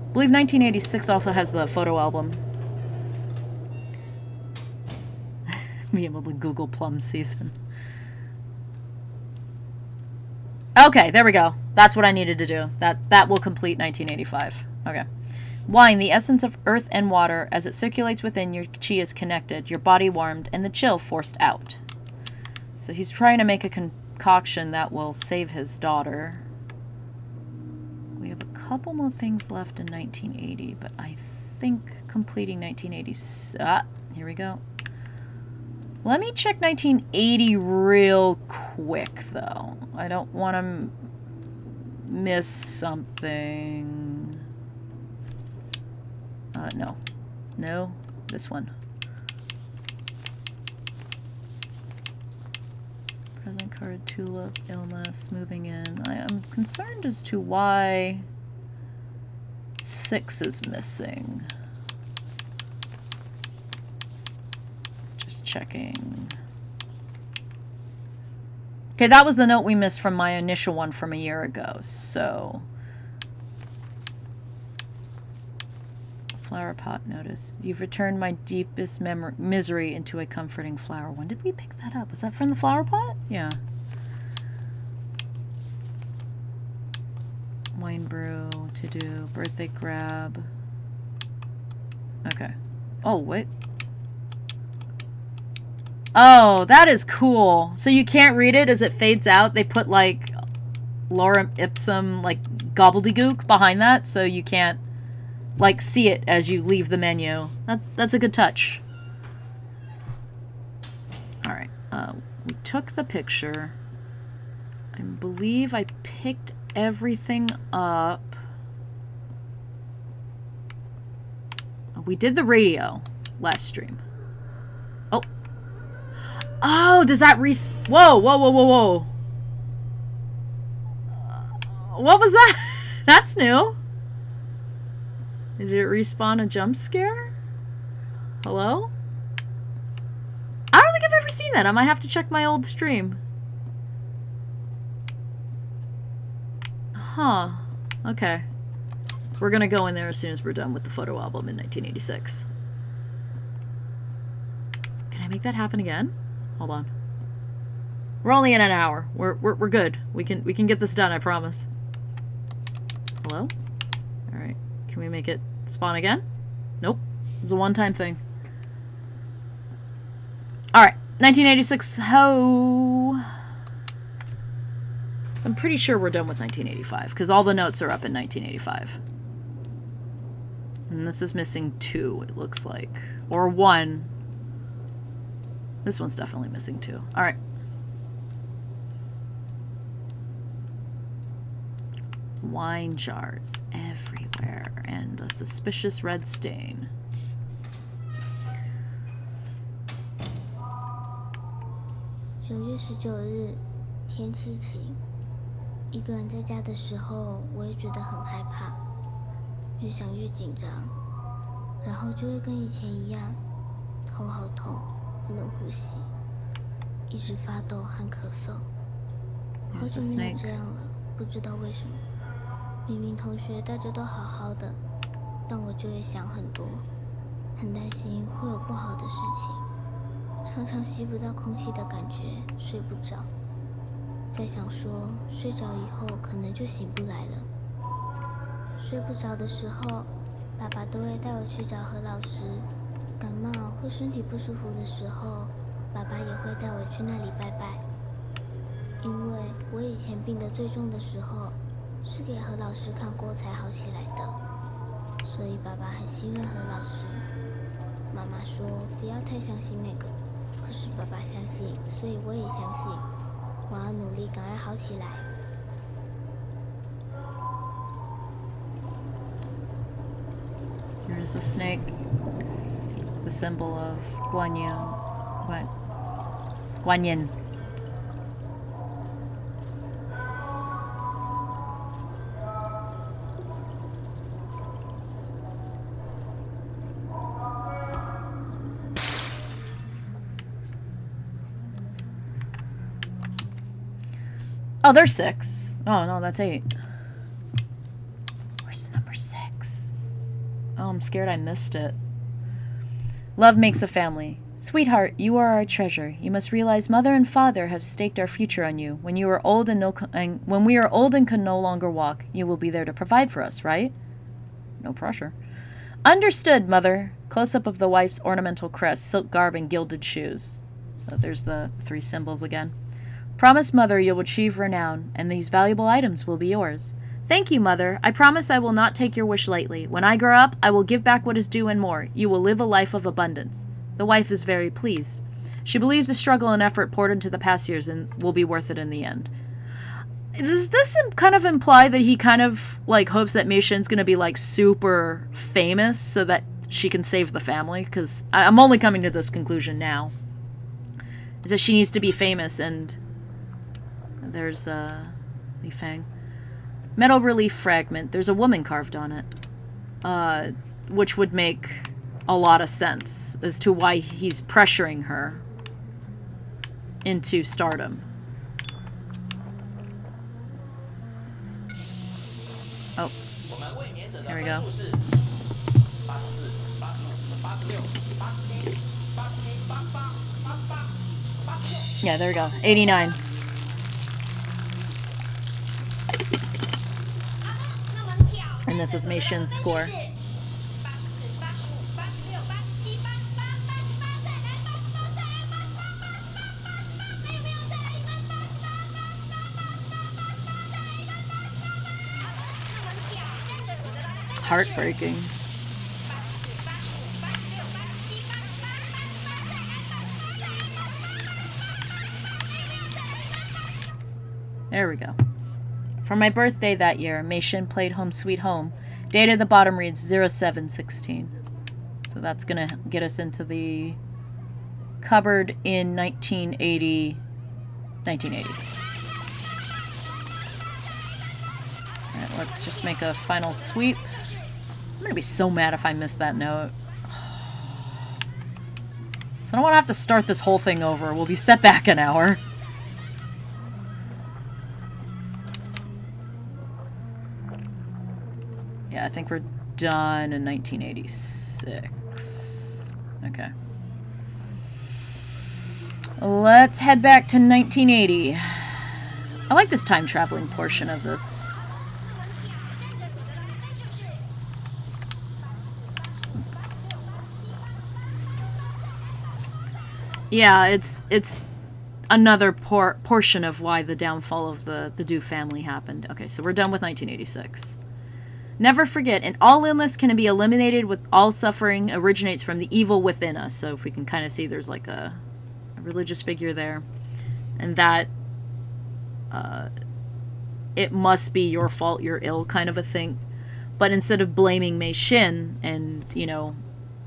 I believe 1986 also has the photo album. Be able to Google plum season. Okay, there we go. That's what I needed to do. That will complete 1985. Okay. Wine, the essence of earth and water, as it circulates within, your chi is connected, your body warmed, and the chill forced out. So he's trying to make a concoction that will save his daughter. We have a couple more things left in 1980, but I think completing 1980... here we go. Let me check 1980 real quick, though. I don't want to miss something. No. No, this one. Present card, tulip, illness, moving in. I am concerned as to why 6 is missing. Just checking. Okay, that was the note we missed from my initial one from a year ago, so... Flower pot notice. You've returned my deepest misery into a comforting flower. When did we pick that up? Was that from the flower pot? Yeah. Wine brew, to do, birthday grab. Okay. Oh, wait. Oh, that is cool. So you can't read it as it fades out. They put like lorem ipsum, like gobbledygook behind that, so you can't like see it as you leave the menu. That's a good touch. All right, we took the picture. I believe I picked everything up. We did the radio last stream. Oh. Oh, does that whoa, whoa, whoa, whoa, whoa. What was that? That's new. Did it respawn a jump scare? Hello? I don't think I've ever seen that. I might have to check my old stream. Huh. Okay. We're gonna go in there as soon as we're done with the photo album in 1986. Can I make that happen again? Hold on. We're only in an hour. We're good. We can get this done, I promise. Hello? Alright. Can we make it spawn again? Nope. It's a one-time thing. Alright. 1986. Ho. So I'm pretty sure we're done with 1985, because all the notes are up in 1985. And this is missing 2, it looks like. Or 1. This one's definitely missing 2. Alright. Wine jars everywhere, and a suspicious red stain.9月19日，天气晴。一个人在家的时候，我也觉得很害怕，越想越紧张，然后就会跟以前一样，头好痛，不能呼吸，一直发抖和咳嗽。好久没有这样了，不知道为什么。明明同学大家都好好的，但我就会想很多，很担心会有不好的事情，常常吸不到空气的感觉，睡不着。在想说，睡着以后可能就醒不来了。睡不着的时候，爸爸都会带我去找何老师。感冒或身体不舒服的时候，爸爸也会带我去那里拜拜。因为我以前病得最重的时候，是给何老师看过才好起来的，所以爸爸很信任何老师。妈妈说不要太相信那个，可是爸爸相信，所以我也相信。我要努力赶快好起来。Here's the snake. It's a symbol of Guanyin. Guanyin. Oh, there's 6. Oh, no, that's 8. Where's number 6? Oh, I'm scared I missed it. Love makes a family. Sweetheart, you are our treasure. You must realize Mother and Father have staked our future on you. When you are old and when we are old and can no longer walk, you will be there to provide for us, right? No pressure. Understood, Mother. Close-up of the wife's ornamental crest, silk garb, and gilded shoes. So there's the 3 symbols again. Promise, Mother, you'll achieve renown, and these valuable items will be yours. Thank you, Mother. I promise I will not take your wish lightly. When I grow up, I will give back what is due and more. You will live a life of abundance. The wife is very pleased. She believes the struggle and effort poured into the past years and will be worth it in the end. Does this kind of imply that he kind of, like, hopes that Mei Shin's gonna be, like, super famous so that she can save the family? Because I'm only coming to this conclusion now. Is that she needs to be famous, and there's Li Fang. Metal relief fragment. There's a woman carved on it. Which would make a lot of sense as to why he's pressuring her into stardom. Oh. Here we go. Yeah, there we go. 89. And this is Mei Shin's score. heartbreaking. There we go. For my birthday that year, Mei Shin played Home Sweet Home. Date at the bottom reads 0716. So that's going to get us into the cupboard in 1980. Alright, let's just make a final sweep. I'm going to be so mad if I miss that note. So I don't want to have to start this whole thing over. We'll be set back an hour. Yeah, I think we're done in 1986. Okay. Let's head back to 1980. I like this time traveling portion of this. Yeah, it's another portion of why the downfall of the Du family happened. Okay, so we're done with 1986. Never forget, and all illness can be eliminated with all suffering originates from the evil within us. So if we can kind of see there's like a religious figure there. And that it must be your fault, you're ill kind of a thing. But instead of blaming Mei Shin, and, you know,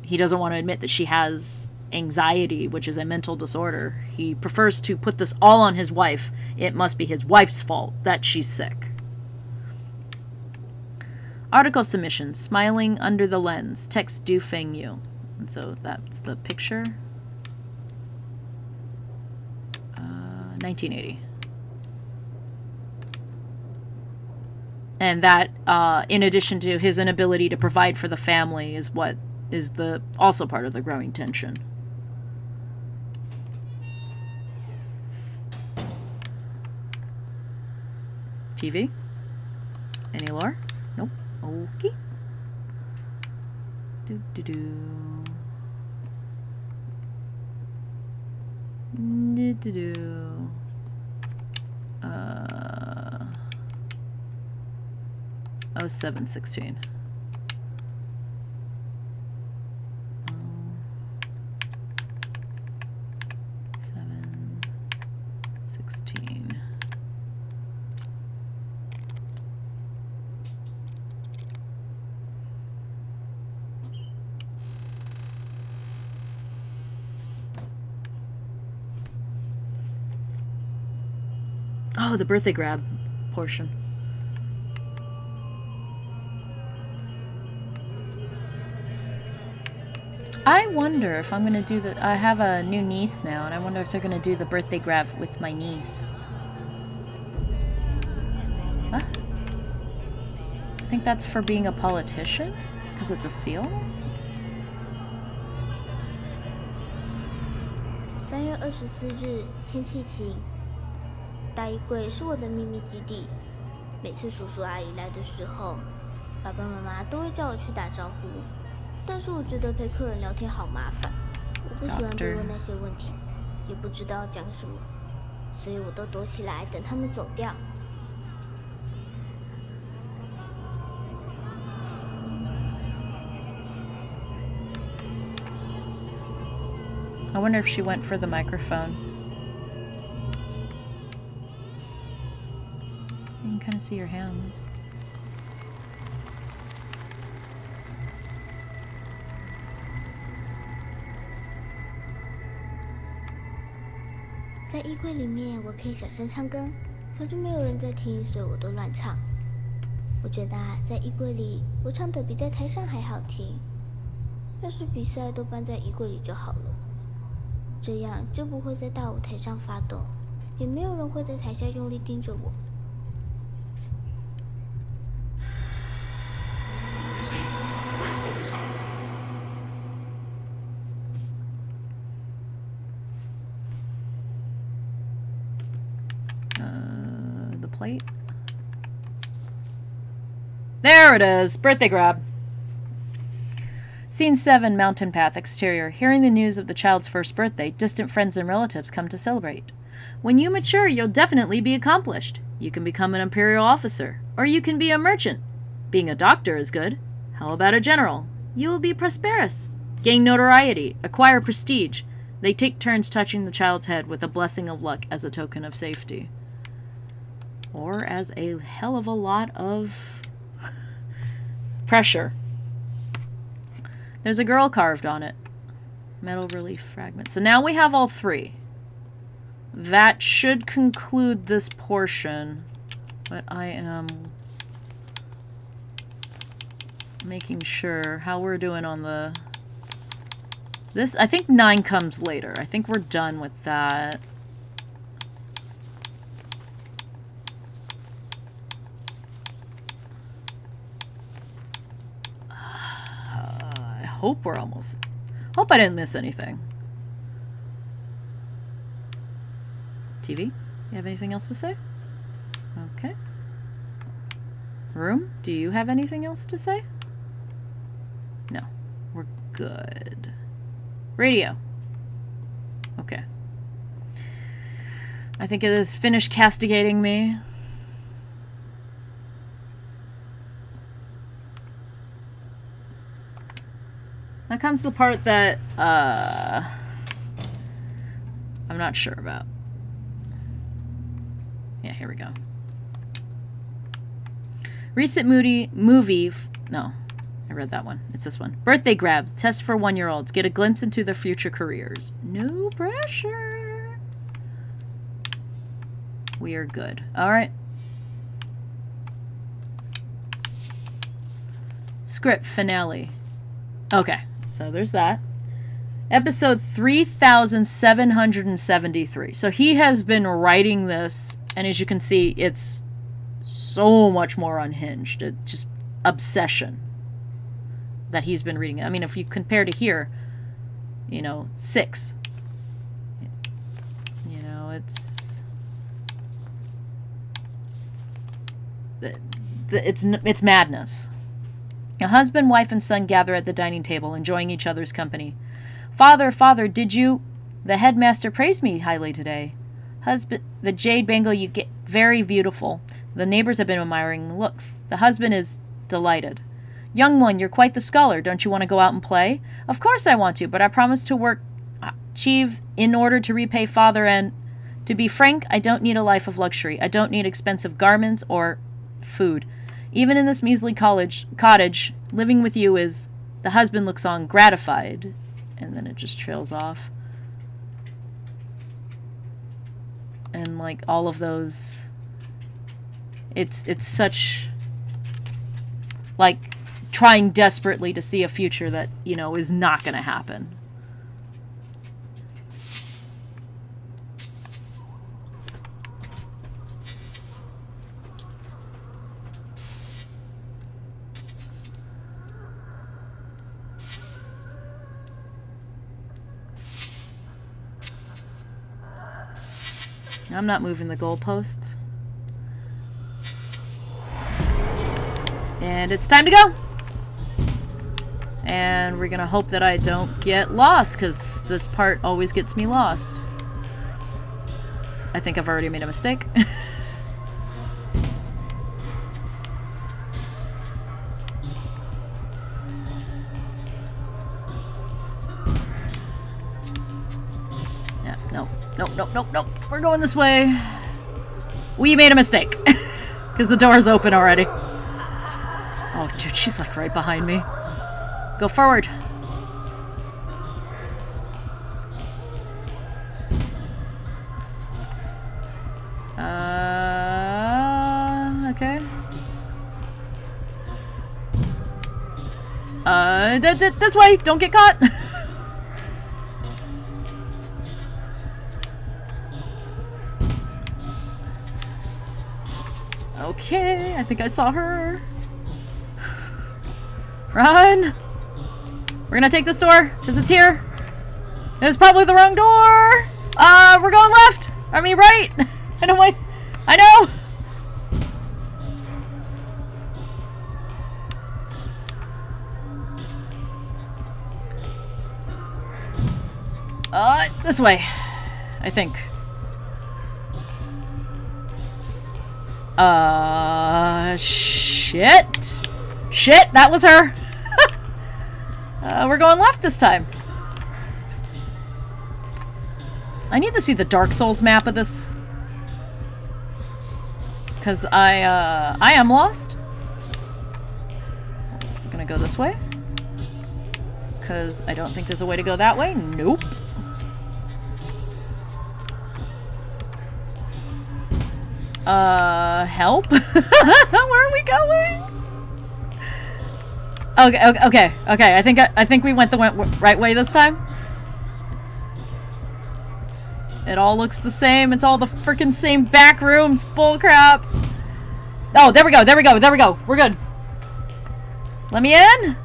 he doesn't want to admit that she has anxiety, which is a mental disorder, he prefers to put this all on his wife. It must be his wife's fault that she's sick. Article submission, smiling under the lens, text Du Feng Yu. And so that's the picture. 1980. And that, in addition to his inability to provide for the family, is what is also part of the growing tension. TV? Any lore? Nope. Okay. Do-do-do. 0716. 716. Oh, the birthday grab portion. I wonder if I'm going to do the... I have a new niece now, and I wonder if they're going to do the birthday grab with my niece. Huh? I think that's for being a politician? Because it's a seal? 3月24日，天气晴。大衣柜是我的秘密基地，每次叔叔阿姨来的时候，爸爸妈妈都会叫我去打招呼。但是我觉得陪客人聊天好麻烦，我不喜欢被问那些问题，也不知道讲什么，所以我都躲起来等他们走掉。I wonder if she went for the microphone. You can kind of see your hands. 在衣柜里面，我可以小声唱歌，可是没有人在听，所以我都乱唱。我觉得在衣柜里，我唱得比在台上还好听。要是比赛都办在衣柜里就好了，这样就不会在大舞台上发抖，也没有人会在台下用力盯着我。The plate. There it is! Birthday grab. Scene 7, Mountain Path, exterior. Hearing the news of the child's first birthday, distant friends and relatives come to celebrate. When you mature, you'll definitely be accomplished. You can become an imperial officer, or you can be a merchant. Being a doctor is good. How about a general? You will be prosperous, gain notoriety, acquire prestige. They take turns touching the child's head with a blessing of luck as a token of safety. Or as a hell of a lot of pressure. There's a girl carved on it. Metal relief fragment. So now we have all three. That should conclude this portion. But I am making sure how we're doing on the... This, I think 9 comes later. I think we're done with that. I hope we're almost... Hope I didn't miss anything. TV? You have anything else to say? Okay. Room? Do you have anything else to say? No. We're good. Radio. Okay. I think it is finished castigating me. Now comes the part that I'm not sure about. Yeah, here we go. Recent movie. No, I read that one. It's this one. Birthday grab. Test for 1-year-olds. Get a glimpse into their future careers. No pressure. We are good. All right. Script finale. Okay, so there's that. Episode 3773. So he has been writing this, and as you can see, it's so much more unhinged. It's just obsession that he's been reading. I mean, if you compare to here, 6. It's madness. A husband, wife, and son gather at the dining table, enjoying each other's company. Father, did you... The headmaster praised me highly today. Husband, the jade bangle you get, very beautiful. The neighbors have been admiring the looks. The husband is delighted. Young one, you're quite the scholar. Don't you want to go out and play? Of course I want to, but I promise to achieve in order to repay father and... To be frank, I don't need a life of luxury. I don't need expensive garments or food. Even in this measly cottage, living with you is... The husband looks on, gratified. And then it just trails off. And, all of those... It's such... trying desperately to see a future that, is not going to happen. I'm not moving the goalposts. And it's time to go! And we're gonna hope that I don't get lost, because this part always gets me lost. I think I've already made a mistake. Yeah, no. Nope. We're going this way. We made a mistake. Because the door's open already. Oh, dude, she's right behind me. Go forward. Okay. This way! Don't get caught! Okay, I think I saw her. Run! We're gonna take this door, because it's here. It's probably the wrong door! We're going left! I mean right! I know! This way. I think. Shit! Shit, that was her! We're going left this time. I need to see the Dark Souls map of this. Because I am lost. I'm gonna go this way. Because I don't think there's a way to go that way. Nope. Help? Where are we going? Okay. I think we went the right way this time. It all looks the same. It's all the freaking same back rooms. Bullcrap. Oh, there we go. We're good. Let me in.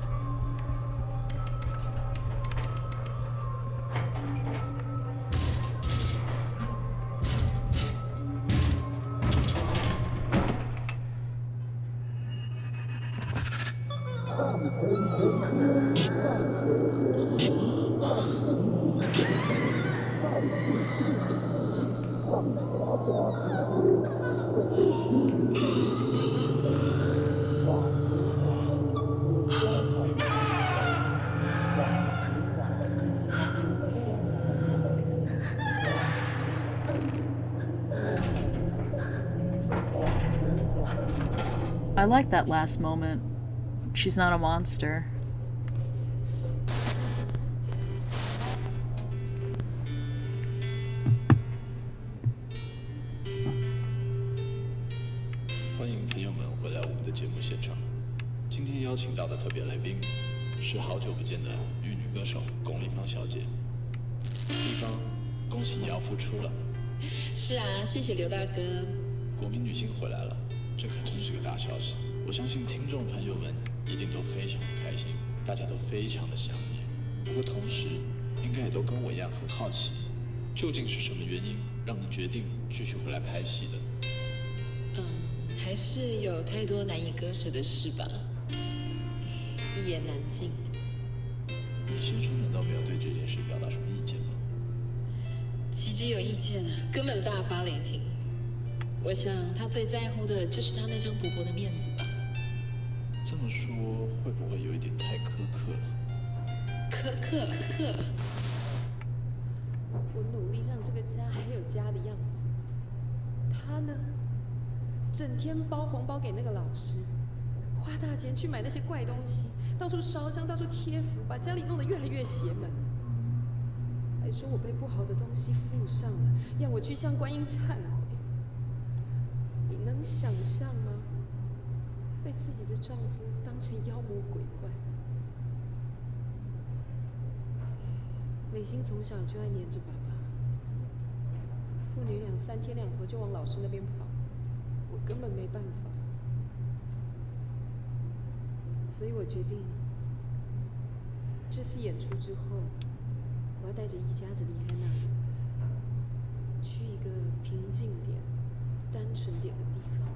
I like that last moment. She's not a monster.欢迎朋友们回来我们的节目现场。今天邀请到的特别来宾是好久不见的玉女歌手龚丽芳小姐。丽芳，恭喜你要复出了。是啊，谢谢刘大哥。国民女星回来了，这可真是个大消息。我相信听众朋友们一定都非常开心，大家都非常的想念。不过同时，应该也都跟我一样很好奇，究竟是什么原因让你决定继续回来拍戏的？还是有太多难以割舍的事吧，一言难尽。你先生难道没有对这件事表达什么意见吗？岂止有意见啊，根本大发雷霆。我想他最在乎的就是他那张薄薄的面子吧。这么说会不会有一点太苛刻了？苛刻。我努力让这个家还有家的样子，他呢，整天包红包给那个老师，花大钱去买那些怪东西，到处烧香，到处贴符，把家里弄得越来越邪门。还说我被不好的东西附上了，要我去向观音忏悔。你能想象吗？被自己的丈夫当成妖魔鬼怪。美心从小就爱黏着爸爸，父女俩3天2头就往老师那边跑，我根本没办法。所以我决定，这次演出之后，我要带着一家子离开那里，去一个平静点、单纯点的地方。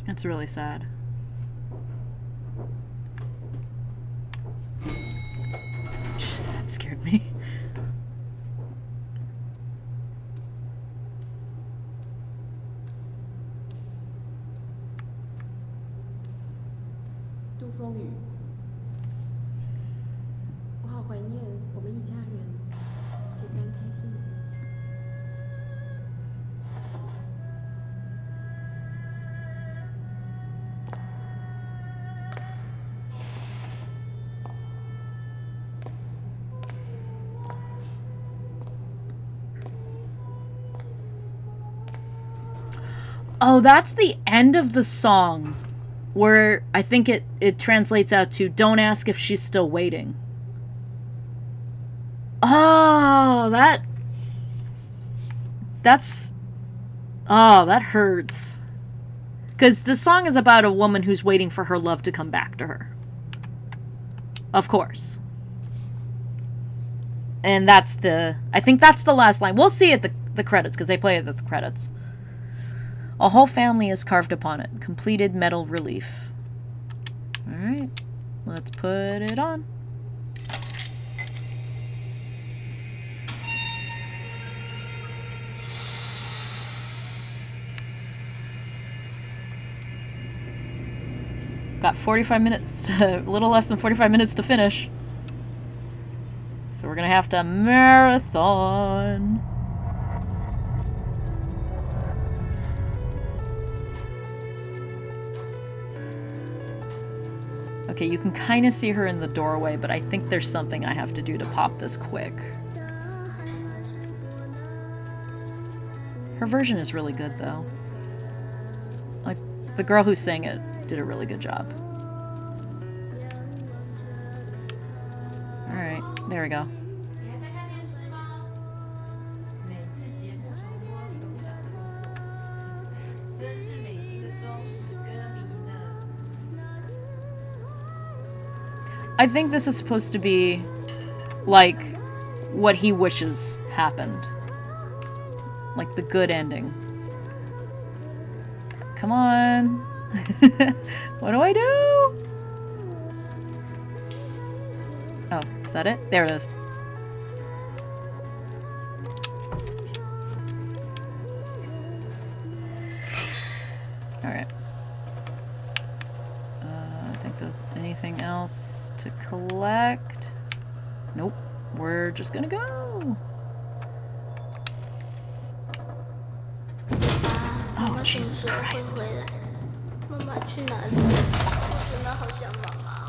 That's really sad. Jeez, that scared me. 杜风雨，我好怀念我们一家人简单开心的日子。Oh, that's the end of the song, where I think it translates out to "Don't ask if she's still waiting." Oh, that hurts. Because the song is about a woman who's waiting for her love to come back to her. Of course. And I think that's the last line. We'll see at the credits, because they play at the credits. A whole family is carved upon it. Completed metal relief. Alright. Let's put it on. Got 45 minutes, a little less than 45 minutes to finish. So we're gonna have to marathon. Okay, you can kind of see her in the doorway, but I think there's something I have to do to pop this quick. Her version is really good, though. Like, the girl who sang it did a really good job. Alright, there we go. 你还在看电视吗？每次节目重播你都不想错过，真是美心的忠实歌迷呢。 I think this is supposed to be like what he wishes happened. Like the good ending. Come on. What do I do? Oh, is that it? There it is. Alright. I think there's anything else to collect. Nope. We're just gonna go. Oh, Jesus Christ. 妈妈去哪里？我真的好想妈妈哦。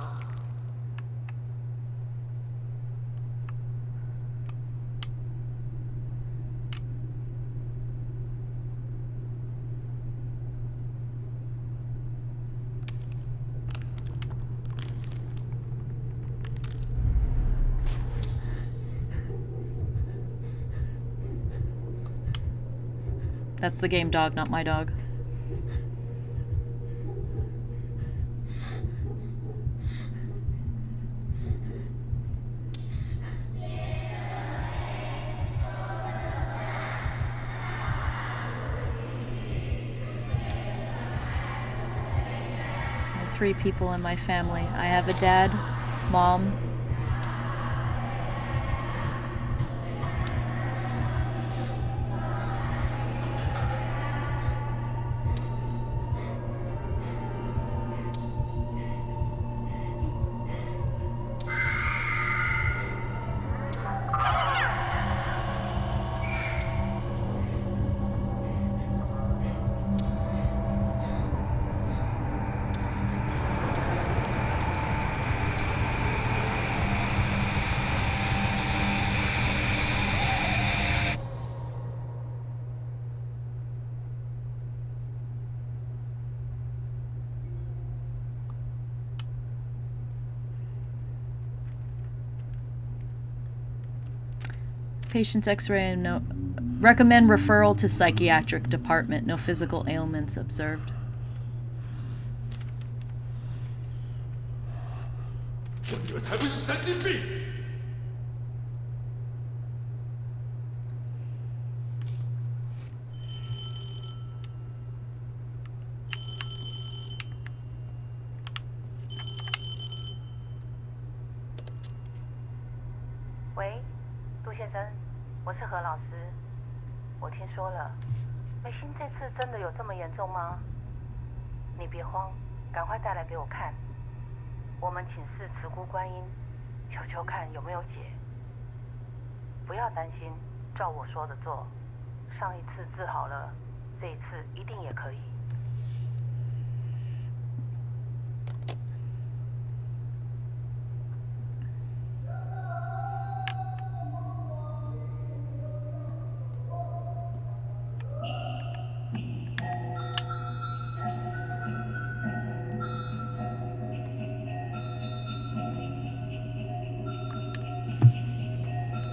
That's the game dog, not my dog. I have 3 people in my family. I have a dad, mom, patient's x-ray and no recommend referral to psychiatric department. No physical ailments observed. 我女儿才不是神经病！ 喂，杜先生，我是何老师。我听说了，美心这次真的有这么严重吗？你别慌，赶快带来给我看。我们请示慈姑观音，求求看有没有解。不要担心，照我说的做。上一次治好了，这一次一定也可以。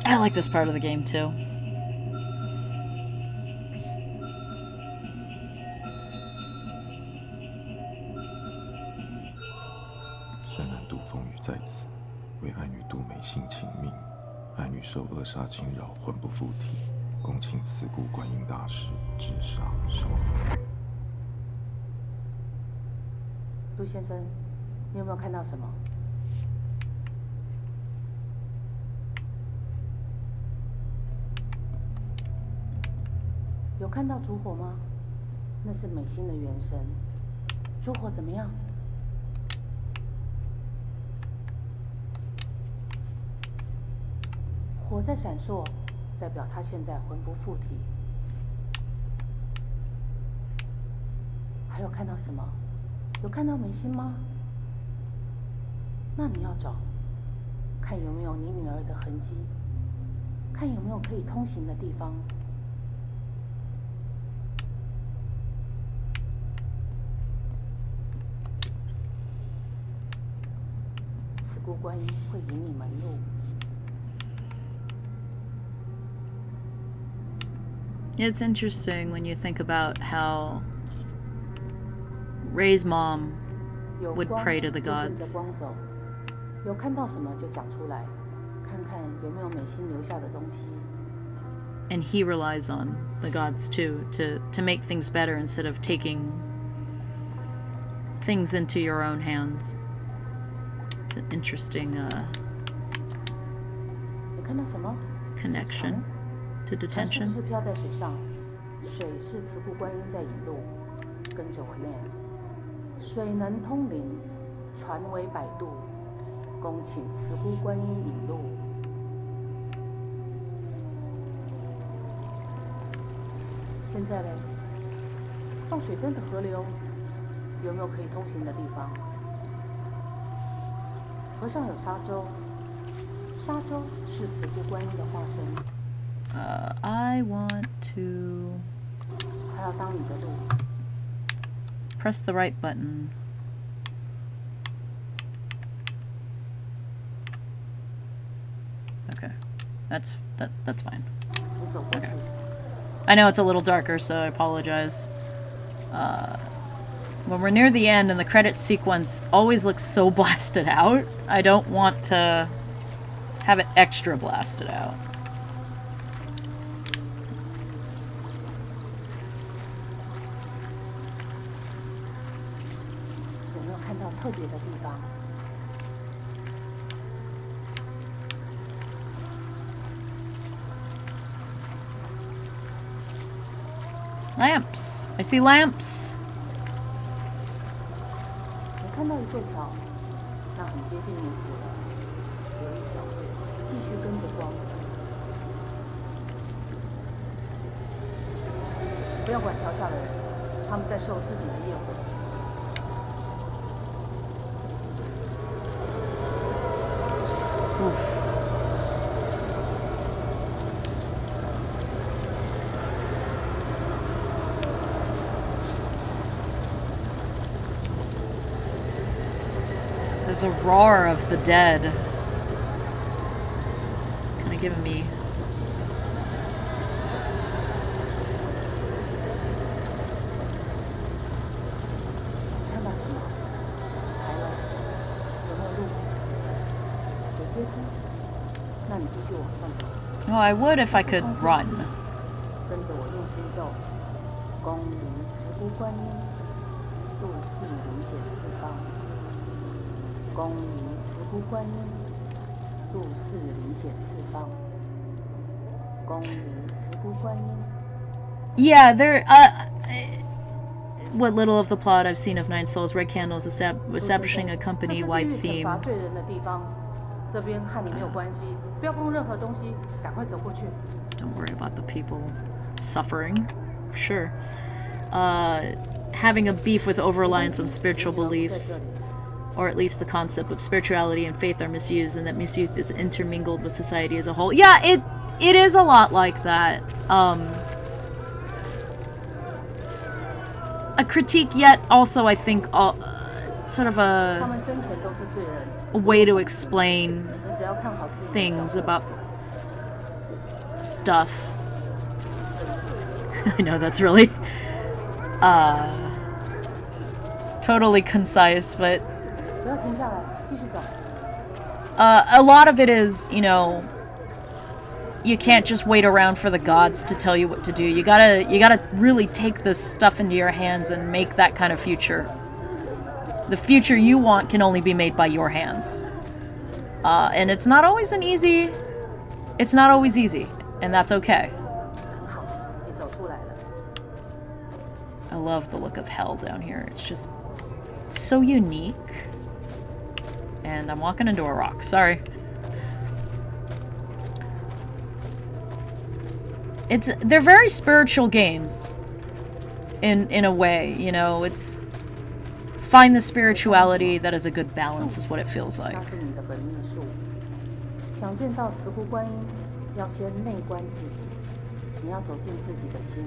I like this part of the game too. 山南渡风雨在此，为爱女杜美心请命。爱女受扼杀侵扰，魂不附体，恭请慈姑观音大士治杀收魂。杜先生，你有没有看到什么？ 有看到烛火吗？那是美心的元神。烛火怎么样？火在闪烁，代表他现在魂不附体。还有看到什么？有看到美心吗？那你要找，看有没有你女儿的痕迹，看有没有可以通行的地方。慈姑观音会引你门路。It's interesting when you think about how Ray's mom would pray to the gods. 光走，有看到什么就讲出来，看看有没有美心留下的东西。And he relies on the gods too to make things better instead of taking things into your own hands. It's an interesting 你看到什么 connection to 船 detention. 是漂在水上，水是慈姑观音在引路，跟着我念：水能通灵，船为摆渡，恭请慈姑观音引路。现在嘞，放水灯的河流有没有可以通行的地方？河上有沙洲，沙洲是慈姑观音的化身。I want to 还要当你的路。press the right button. Okay, that's fine. 你走过去。 I know it's a little darker, so I apologize. When we're near the end and the credit sequence always looks so blasted out, I don't want to have it extra blasted out. 有没有看到特别的地方？ Lamps. I see lamps. 你看到一座桥，那很接近名字了。有一角，继续跟着光。不要管桥下的人，他们在受自己的业火。Oof. The roar of the dead. Kind of giving me. 看到什么？还有没有路？有阶梯？那你继续往上走。 Oh, I would if I could run. 跟着我念心咒，恭迎慈姑观音，度世灵显四方。恭迎慈姑观音，度世灵显四方。恭迎慈姑观音。 Yeah, there. What little of the plot I've seen of Nine Souls, Red Candles establishing a company-wide 这是地狱惩 theme. 罚罪人的地方，这边和你没有关系，不要碰任何东西，赶快走过去。 Don't worry about the people suffering. Sure. Having a beef with over-reliance on spiritual beliefs, or at least the concept of spirituality and faith are misused, and that misuse is intermingled with society as a whole. Yeah, it is a lot like that. A critique, yet also I think sort of 他 a 们生前都是罪人， way to explain 你只要看好自己的 things 角色 about stuff. I know that's really totally concise, but 不要停下来，继续走。 a lot of it is, you know, you can't just wait around for the gods to tell you what to do. You gotta really take this stuff into your hands and make that kind of future. The future you want can only be made by your hands. And it's not always easy, and that's okay. 很好，你走出来了。 I love the look of hell down here. It's just so unique. And I'm walking into a rock. Sorry. they're very spiritual games in a way, you know. It's find the spirituality that is a good balance is what it feels like. 那是你的本命术。想见到慈姑观音，要先内观自己，你要走进自己的心。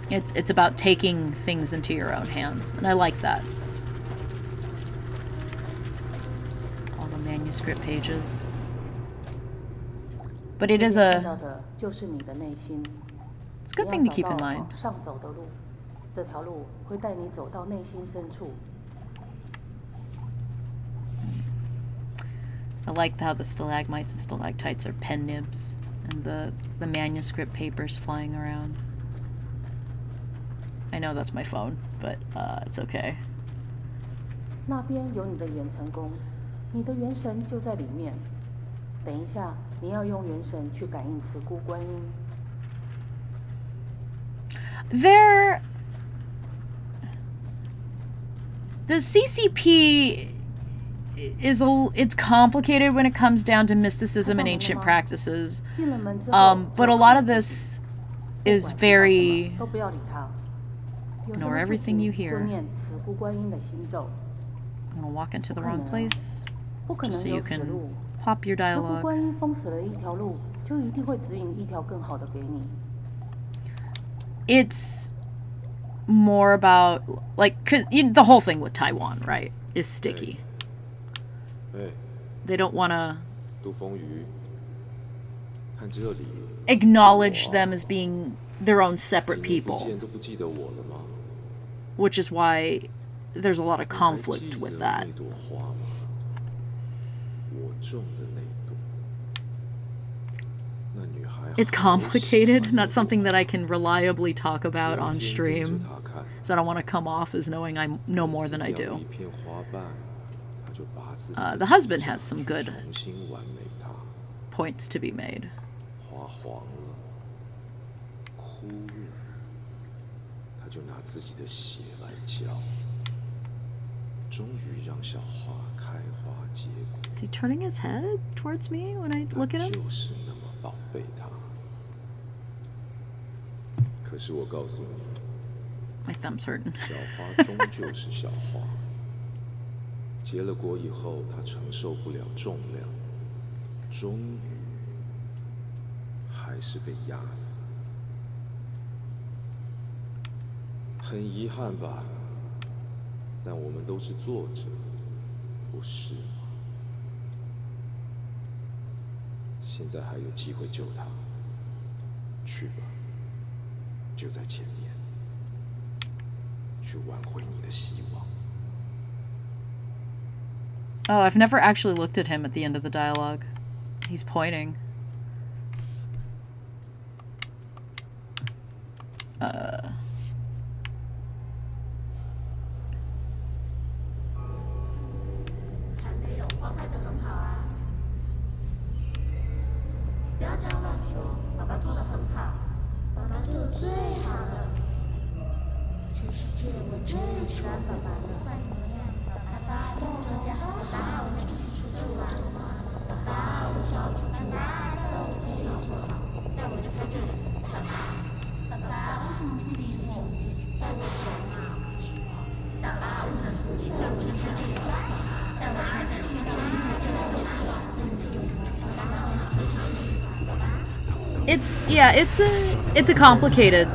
It's about taking things into your own hands, and I like that. All the manuscript pages. But it is a... 看到的就是你的内心。 It's a good thing to keep in 你要找到 mind. 往上走的路，这条路会带你走到内心深处。 I like how the stalagmites and stalactites are pen nibs, and the manuscript papers flying around. I know that's my phone, but it's okay. 那边有你的元成功，你的元神就在里面。等一下，你要用元神去感应慈姑观音。 The CCP it's complicated when it comes down to mysticism and ancient practices. But a lot of this is very... 都不要理他。 Ignore everything you hear. 就念慈姑观音的心咒。 I'm gonna walk into the wrong place 不可 just 能 so 有 you 死 can 路。 pop your 慈姑 dialogue. 观音封死了一条路，就一定会指引一条更好的给你。 It's more about, like, 'cause the whole thing with Taiwan, right, is sticky. They don't want to 杜风雨，看这里， acknowledge them as being their own separate 今天不 people, 见都不记得我了吗？ which is why there's a lot of 你还 conflict 记 with 得 that. 那朵花吗？我种的那朵。那女孩 It's 好喜欢 complicated, 那 not 朵 something that I can reliably talk about on 天天盯着 stream, 她看 so I don't want to come off as knowing I know more than I 撕掉 do. 一片花瓣，她就拔自己 The 的 husband 指甲 has some 去 good 重新完美它。 points to be made. 花黄了，枯了，他就拿自己的血来浇，终于让小花开花结果。 Is he turning his head towards me when I look at 他 him? 就是那么宝贝它。可是我告诉你， My thumb's hurting. 小花终究是小花，结了果以后，它承受不了重量，终于还是被压死。很遗憾吧，但我们都是作者，不是吗？现在还有机会救他，去吧，就在前面，去挽回你的希望。 Oh, I've never actually looked at him at the end of the dialogue. He's pointing. Uh... 才没有，花开得很好啊！不要这样乱说，爸爸做得很好，爸爸对我最好了。全世界我最喜欢爸爸了。不管怎么样，爸爸对我家好，爸爸我一起出去玩，爸爸我想要出去玩，爸爸我自己要做好，带我离开这里，爸爸，爸爸为什么不理我？带我走嘛，爸爸为什么不理我？带我去这里玩，带我去这里玩，It's a complicated,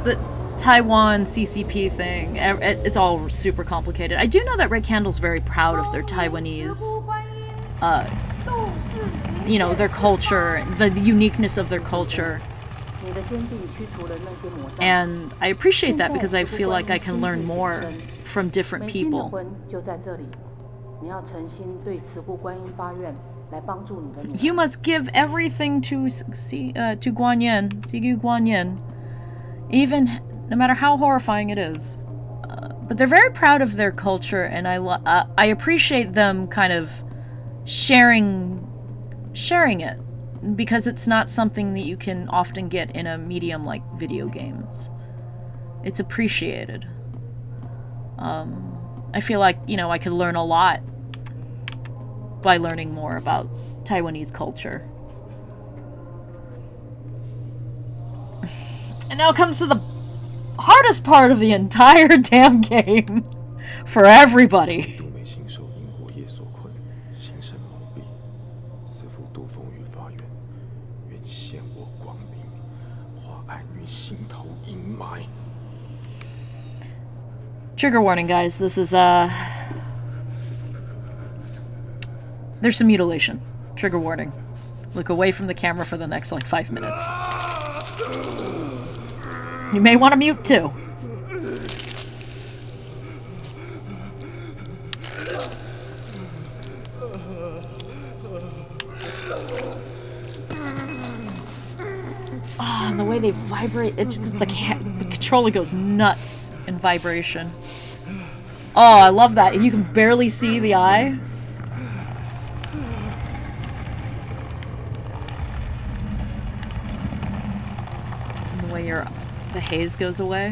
the Taiwan CCP thing. It's all super complicated. I do know that Red Candle's very proud of their Taiwanese, you know, their culture, the uniqueness of their culture. 你的坚定驱除了那些魔障。 And I appreciate that because I feel like I can learn more from different 美心的 people. 魂就在这里，你要诚心对慈姑观音发愿，来帮助你的女儿。 You must give everything to Guanyin, Sigu Guanyin, even no matter how horrifying it is. But they're very proud of their culture, and I appreciate them kind of sharing it, because it's not something that you can often get in a medium like video games. It's appreciated. I feel like, you know, I could learn a lot by learning more about Taiwanese culture. And now comes to the hardest part of the entire damn game for everybody. 杜美心受因果业所困，心神蒙蔽，此复度风于发源，愿现我光明，化爱女心头阴霾。 Trigger warning, guys. This is, there's some mutilation. Trigger warning. Look away from the camera for the next, like, 5 minutes. You may want to mute, too. Ah, and the way they vibrate, the controller goes nuts in vibration. Oh, I love that. You can barely see the eye. And the way the haze goes away.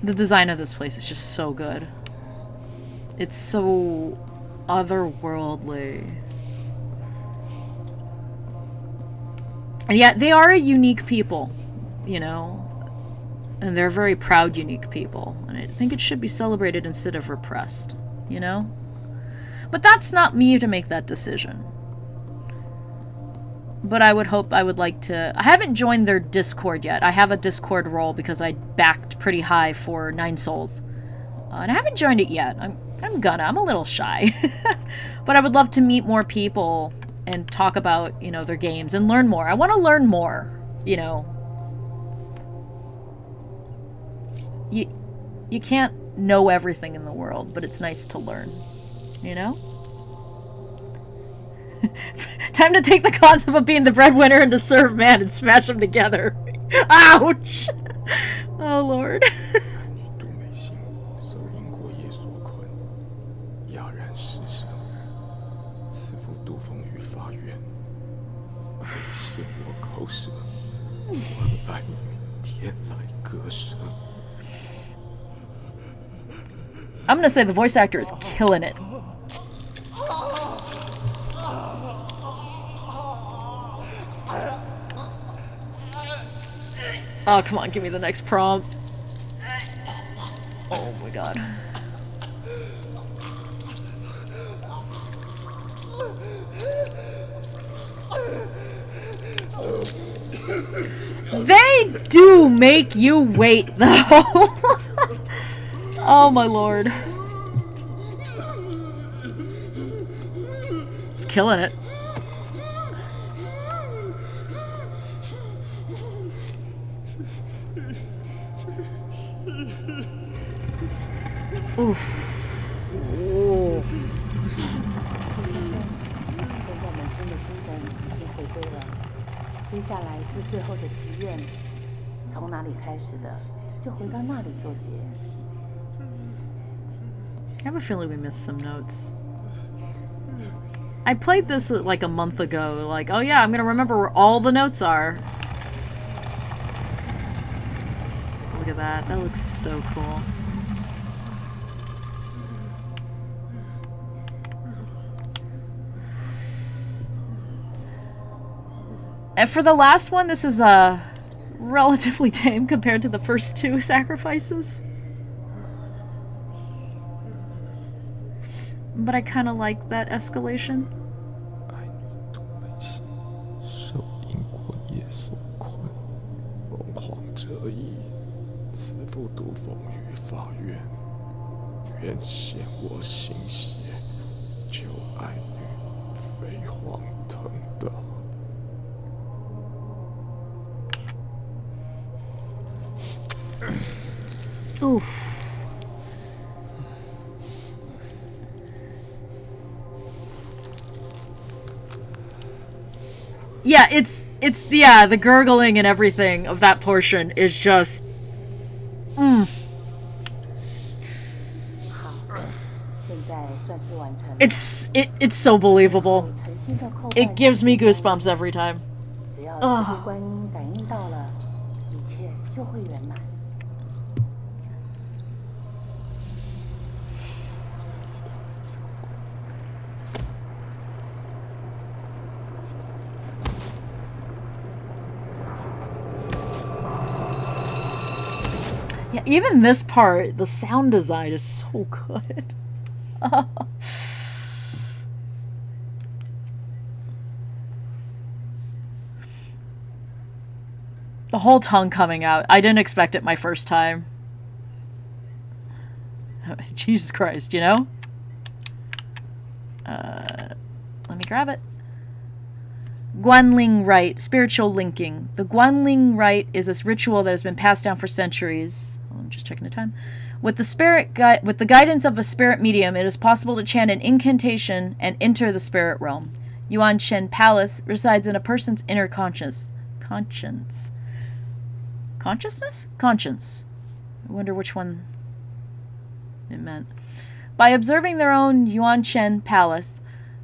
The design of this place is just so good. It's so otherworldly. And yet they are a unique people, you know, and they're very proud, unique people. And I think it should be celebrated instead of repressed, you know? But that's not me to make that decision. But I would like to... I haven't joined their Discord yet. I have a Discord role because I backed pretty high for 9 Souls. And I haven't joined it yet. I'm a little shy. But I would love to meet more people and talk about, you know, their games and learn more. I want to learn more, you know. You can't know everything in the world, but it's nice to learn, you know? Time to take the concept of being the breadwinner and to serve man and smash them together. Ouch! Oh, Lord. I'm gonna say the voice actor is killing it. Oh, come on, give me the next prompt. Oh my god. They do make you wait, though. Oh my lord. It's killing it. Oof. Oh. 现在满心的心神已经回归了，接下来是最后的祈愿，从哪里开始的，就回到那里做结。 I have a feeling we missed some notes. I played this like a month ago, like, oh yeah, I'm gonna remember where all the notes are. Look at that, that looks so cool. And for the last one, this is relatively tame compared to the first 2 sacrifices. But I kind of like that escalation. Oof. Yeah, it's the gurgling and everything of that portion is just It's so believable. It gives me goosebumps every time. Ugh. Yeah, even this part, the sound design is so good. The whole tongue coming out. I didn't expect it my first time. Jesus Christ, you know? Let me grab it. Guanling Rite, spiritual linking. The Guanling Rite is this ritual that has been passed down for centuries. I'm just checking the time. With the guidance of a spirit medium, it is possible to chant an incantation and enter the spirit realm. Yuan Shen Palace resides in a person's inner consciousness. Conscience. I wonder which one it meant. By observing their own Yuan Shen Palace,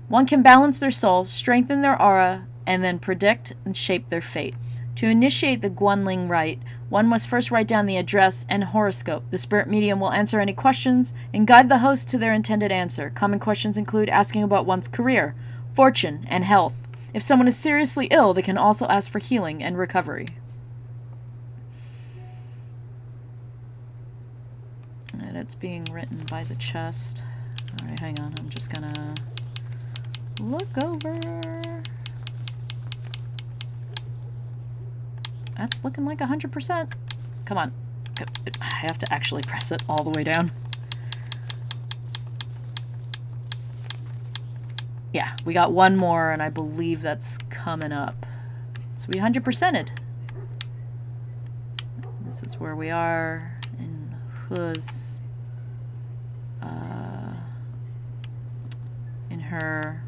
one can balance their soul, strengthen their aura, and then predict and shape their fate. To initiate the Guanling Rite, one must first write down the address and horoscope. The spirit medium will answer any questions and guide the host to their intended answer. Common questions include asking about one's career, fortune, and health. If someone is seriously ill, they can also ask for healing and recovery. And it's being written by the chest. Alright, hang on. I'm just gonna look over. That's looking like 100%. Come on. I have to actually press it all the way down. Yeah, we got one more, and I believe that's coming up. So we 100%ed. This is where we are in Hu's, in her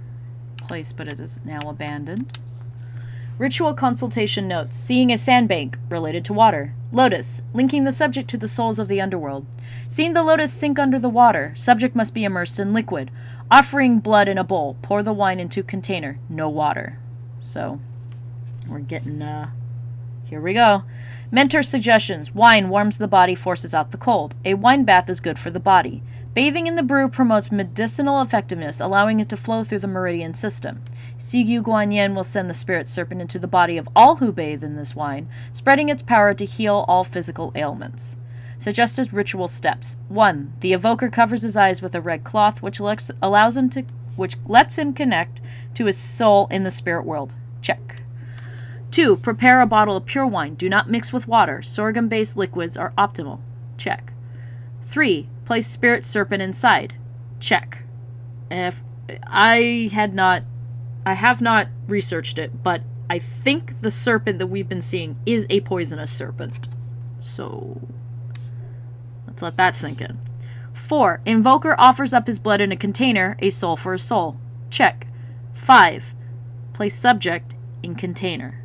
place, but it is now abandoned. Ritual consultation notes. Seeing a sandbank, related to water. Lotus, linking the subject to the souls of the underworld. Seeing the lotus sink under the water. Subject must be immersed in liquid. Offering blood in a bowl. Pour the wine into container. No water. So, we're getting, here we go. Mentor suggestions. Wine warms the body, forces out the cold. A wine bath is good for the body. Bathing in the brew promotes medicinal effectiveness, allowing it to flow through the meridian system. Sigyu Guanyin will send the spirit serpent into the body of all who bathe in this wine, spreading its power to heal all physical ailments. Suggested ritual steps. 1. The evoker covers his eyes with a red cloth, which lets him connect to his soul in the spirit world. Check. 2. Prepare a bottle of pure wine. Do not mix with water. Sorghum-based liquids are optimal. Check. 3. Place spirit serpent inside. Check. I have not researched it, but I think the serpent that we've been seeing is a poisonous serpent. So, let's let that sink in. 4. Invoker offers up his blood in a container, a soul for a soul. Check. 5. Place subject in container.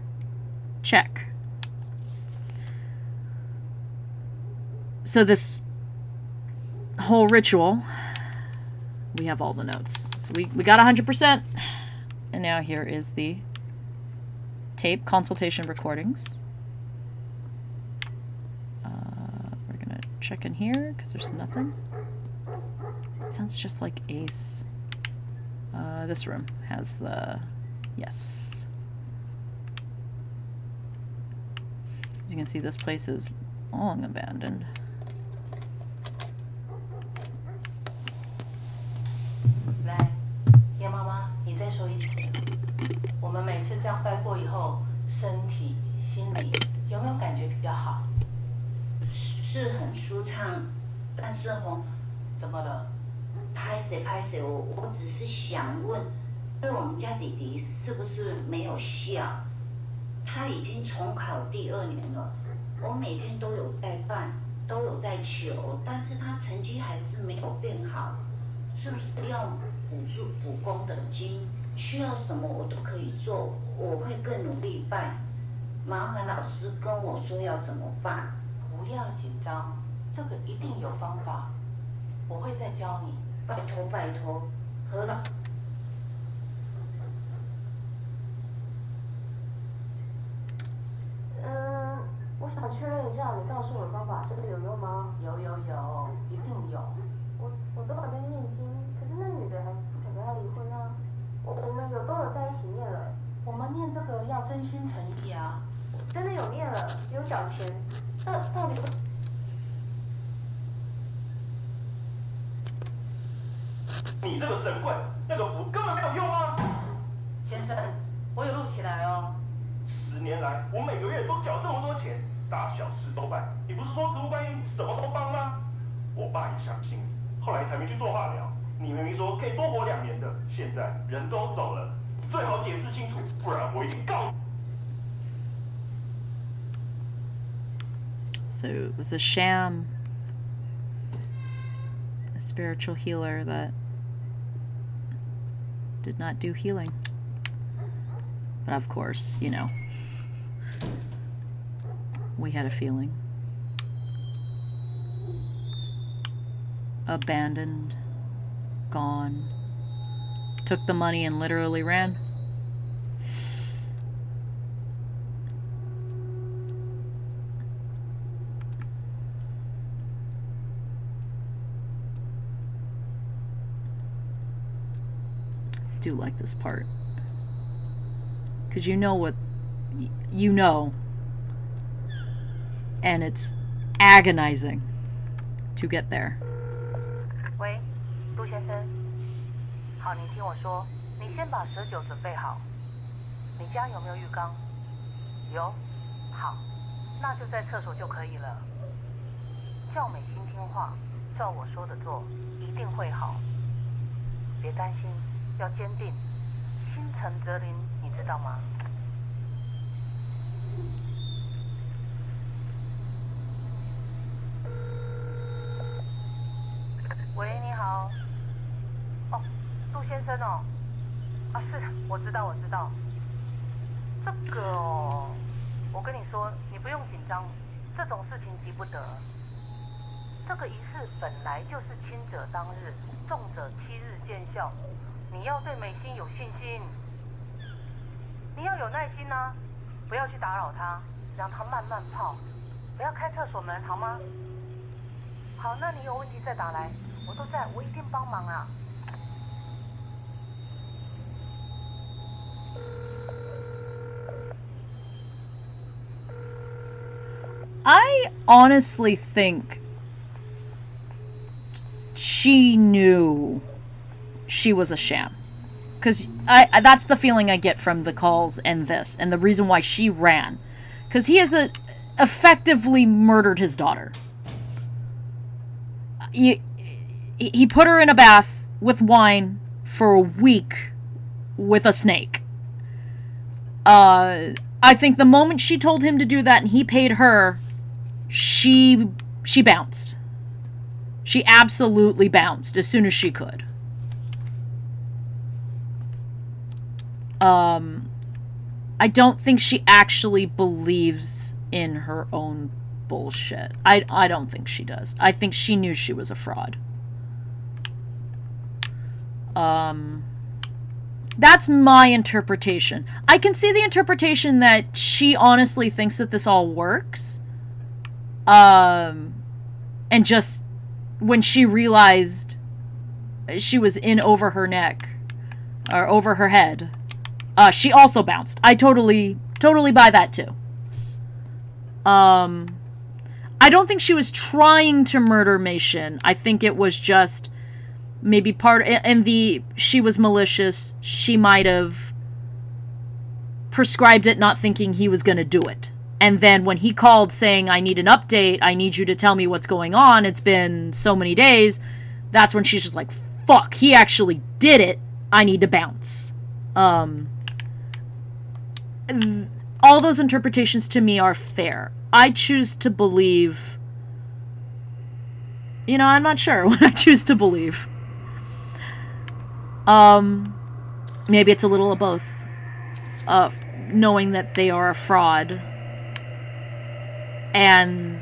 Check. So this whole ritual, we have all the notes. So we got 100%. And now here is the tape consultation recordings. We're going to check in here because there's nothing. It sounds just like Ace. This room has the... Yes. As you can see, this place is long abandoned.我只是想问，对我们家弟弟是不是没有效？他已经重考第2年了，我每天都有在办，都有在求，但是他成绩还是没有变好，是不是要补功的金？需要什么我都可以做，我会更努力办。麻烦老师跟我说要怎么办。不要紧张，这个一定有方法，我会再教你。拜托拜托，何老。我想确认一下，你告诉我的方法真的有用吗？有，一定有。我都有在念经，可是那女的还不想跟他离婚啊。我们都有在一起念了。我们念这个要真心诚意啊。真的有念了，有缴钱。到底你这个神棍，那个符根本没有用啊！先生，我有录起来哦。10年来，我每个月都缴这么多钱，大小事都办。你不是说植物观音什么都帮吗？我爸也相信你，后来才没去做化疗。你明明说可以多活2年的，现在人都走了，最好解释清楚，不然我一定告你。 So it was a sham, a spiritual healer that did not do healing. But of course, you know, we had a feeling. Abandoned, gone, took the money and literally ran. Do like this part, because you know what you know, and it's agonizing to get there. 喂，陆先生，好，你听我说，你先把蛇酒准备好。你家有没有浴缸？有，好，那就在厕所就可以了。叫美心听话，照我说的做，一定会好。别担心。 要坚定，心诚则灵，你知道吗？喂，你好。哦，陆先生哦。啊，是，我知道，我知道。这个哦，我跟你说，你不用紧张，这种事情急不得。这个仪式本来就是轻者当日，重者7日见效。 你要对美心有信心，你要有耐心啊，不要去打扰她，让她慢慢泡，不要开厕所门，好吗？好，那你有问题再打来，我都在，我一定帮忙啊。I honestly think she knew she was a sham, because that's the feeling I get from the calls and this, and the reason why she ran, because he has effectively murdered his daughter. He put her in a bath with wine for a week with a snake. I think the moment she told him to do that and he paid her, she bounced. She absolutely bounced as soon as she could. I don't think she actually believes in her own bullshit. I don't think she does. I think she knew she was a fraud. That's my interpretation. I can see the interpretation that she honestly thinks that this all works. And just when she realized she was in over her neck, or over her head, she also bounced. I totally buy that too. I don't think she was trying to murder Mei-Shin. I think it was just maybe part, and she was malicious. She might have prescribed it not thinking he was going to do it. And then when he called saying, I need an update, I need you to tell me what's going on, it's been so many days, that's when she's just like, fuck, he actually did it, I need to bounce. All those interpretations to me are fair. I choose to believe... You know, I'm not sure what I choose to believe. Maybe it's a little of both. Knowing that they are a fraud. And...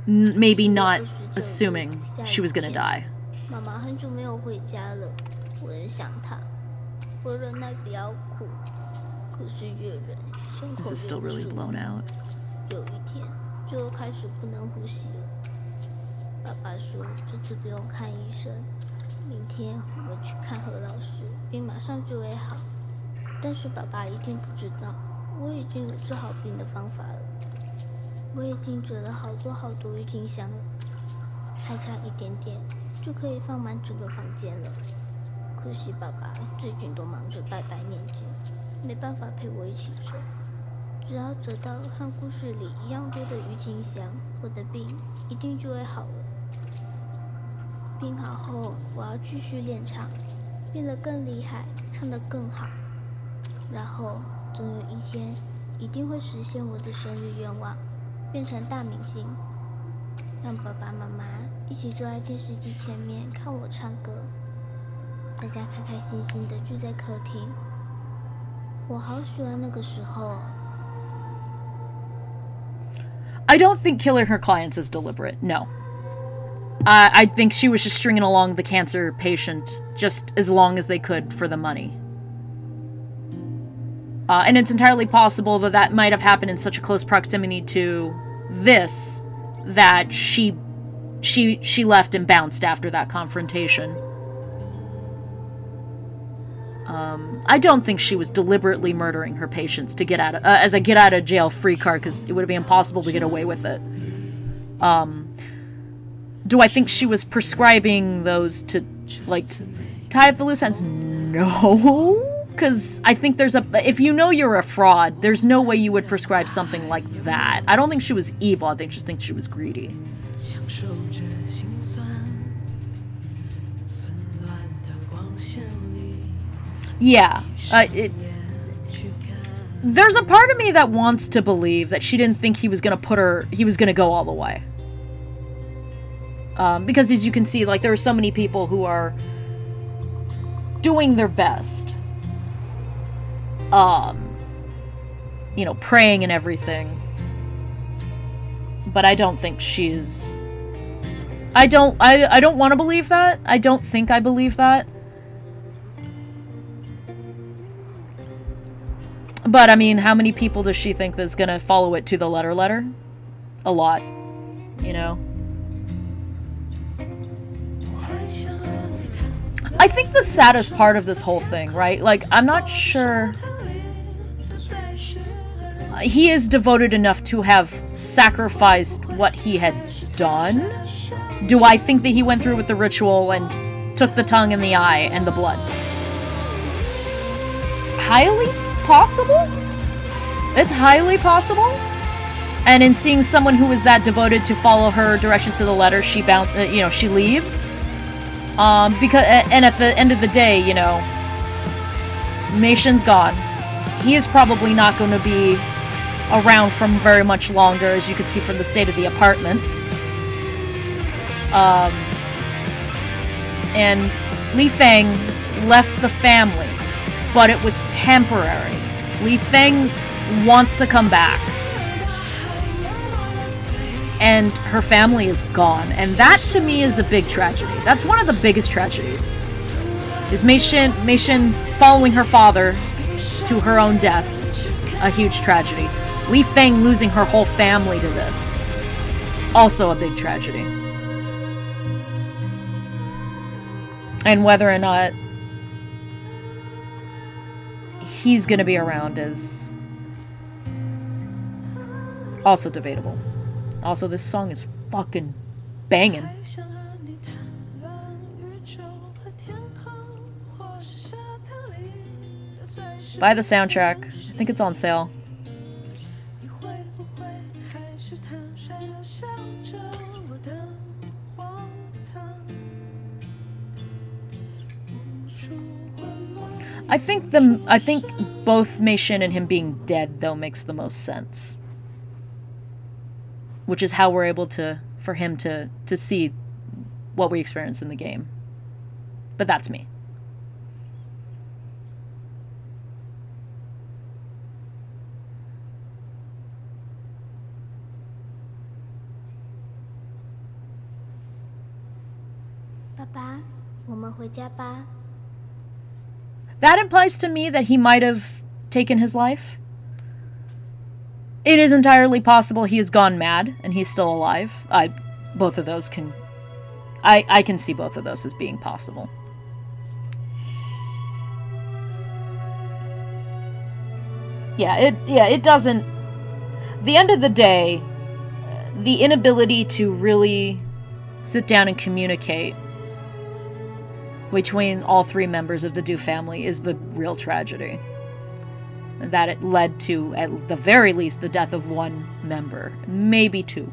maybe not assuming she was gonna die. 妈妈很久没有回家了，我很想她。我忍耐不要哭，可是越忍，胸口 This 越 is still 不 really 舒服。 blown out. 有一天，就开始不能呼吸了。爸爸说这次不用看医生，明天我们去看何老师，病马上就会好。但是爸爸一定不知道，我已经有治好病的方法了。我已经折了好多郁金香了，还差一点点就可以放满整个房间了。可惜爸爸最近都忙着拜拜念经，没办法陪我一起折。只要折到和故事里一样多的郁金香，我的病一定就会好了。病好后，我要继续练唱，变得更厉害，唱得更好。然后总有一天，一定会实现我的生日愿望，变成大明星，让爸爸妈妈一起坐在电视机前面看我唱歌，大家开开心心的聚在客厅。我好喜欢那个时候。I don't think killing her clients is deliberate, no. I think she was just stringing along the cancer patient just as long as they could for the money. And it's entirely possible that that might have happened in such a close proximity to this that she left and bounced after that confrontation. I don't think she was deliberately murdering her patients to get out of, as a get out of jail free card, because it would be impossible to get away with it. Do I think she was prescribing those to, like, tie up the loose ends? No. Because I think there's if you know you're a fraud, there's no way you would prescribe something like that. I don't think she was evil, I just think she was greedy. Yeah. There's a part of me that wants to believe that she didn't think he was gonna go all the way. Because as you can see, like, there are so many people who are doing their best. You know, praying and everything. But I don't think she's... I don't want to believe that. I don't think I believe that. But, I mean, how many people does she think is gonna follow it to the letter? A lot. You know? I think the saddest part of this whole thing, right? Like, I'm not sure... He is devoted enough to have sacrificed what he had done. Do I think that he went through with the ritual and took the tongue and the eye and the blood? Highly possible? It's highly possible. And in seeing someone who is that devoted to follow her directions to the letter, she she leaves. Because at the end of the day, you know, Mation's gone. He is probably not going to be around for very much longer, as you can see from the state of the apartment. And Li Feng left the family, but it was temporary. Li Feng wants to come back. And her family is gone. And that, to me, is a big tragedy. That's one of the biggest tragedies. Is Mei Shin following her father to her own death. A huge tragedy. Li Feng losing her whole family to this. Also a big tragedy. And whether or not he's gonna be around is also debatable. Also, this song is fucking banging. Buy the soundtrack. I think it's on sale. I think both Mei Shin and him being dead, though, makes the most sense. Which is how we're able for him to see what we experience in the game. But that's me. Papa, 我们回家吧. That implies to me that he might have taken his life. It is entirely possible he has gone mad and he's still alive. Both of those can... I can see both of those as being possible. It doesn't... The end of the day, the inability to really sit down and communicate between all three members of the Du family is the real tragedy. That it led to, at the very least, the death of one member, maybe two.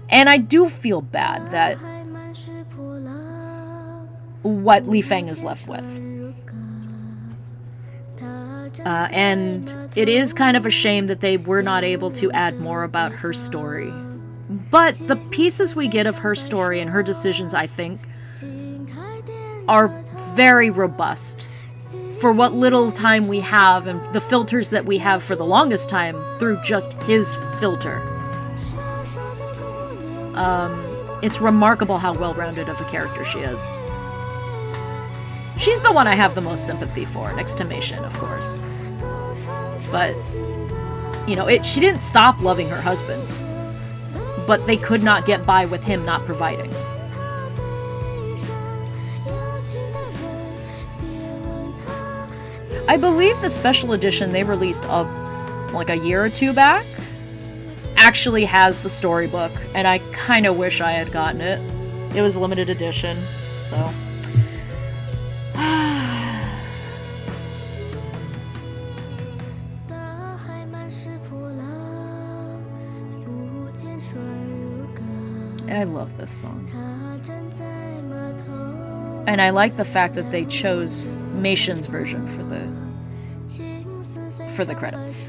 And I do feel bad that what Li Feng is left with. And it is kind of a shame that they were not able to add more about her story. But the pieces we get of her story and her decisions, I think, are very robust for what little time we have and the filters that we have for the longest time through just his filter. It's remarkable how well-rounded of a character she is. She's the one I have the most sympathy for, next to Meishin, of course. But, you know, she didn't stop loving her husband. But they could not get by with him not providing. I believe the special edition they released like a year or two back actually has the storybook, and I kind of wish I had gotten it. It was limited edition, so... I love this song. And I like the fact that they chose Meishin's version for the credits.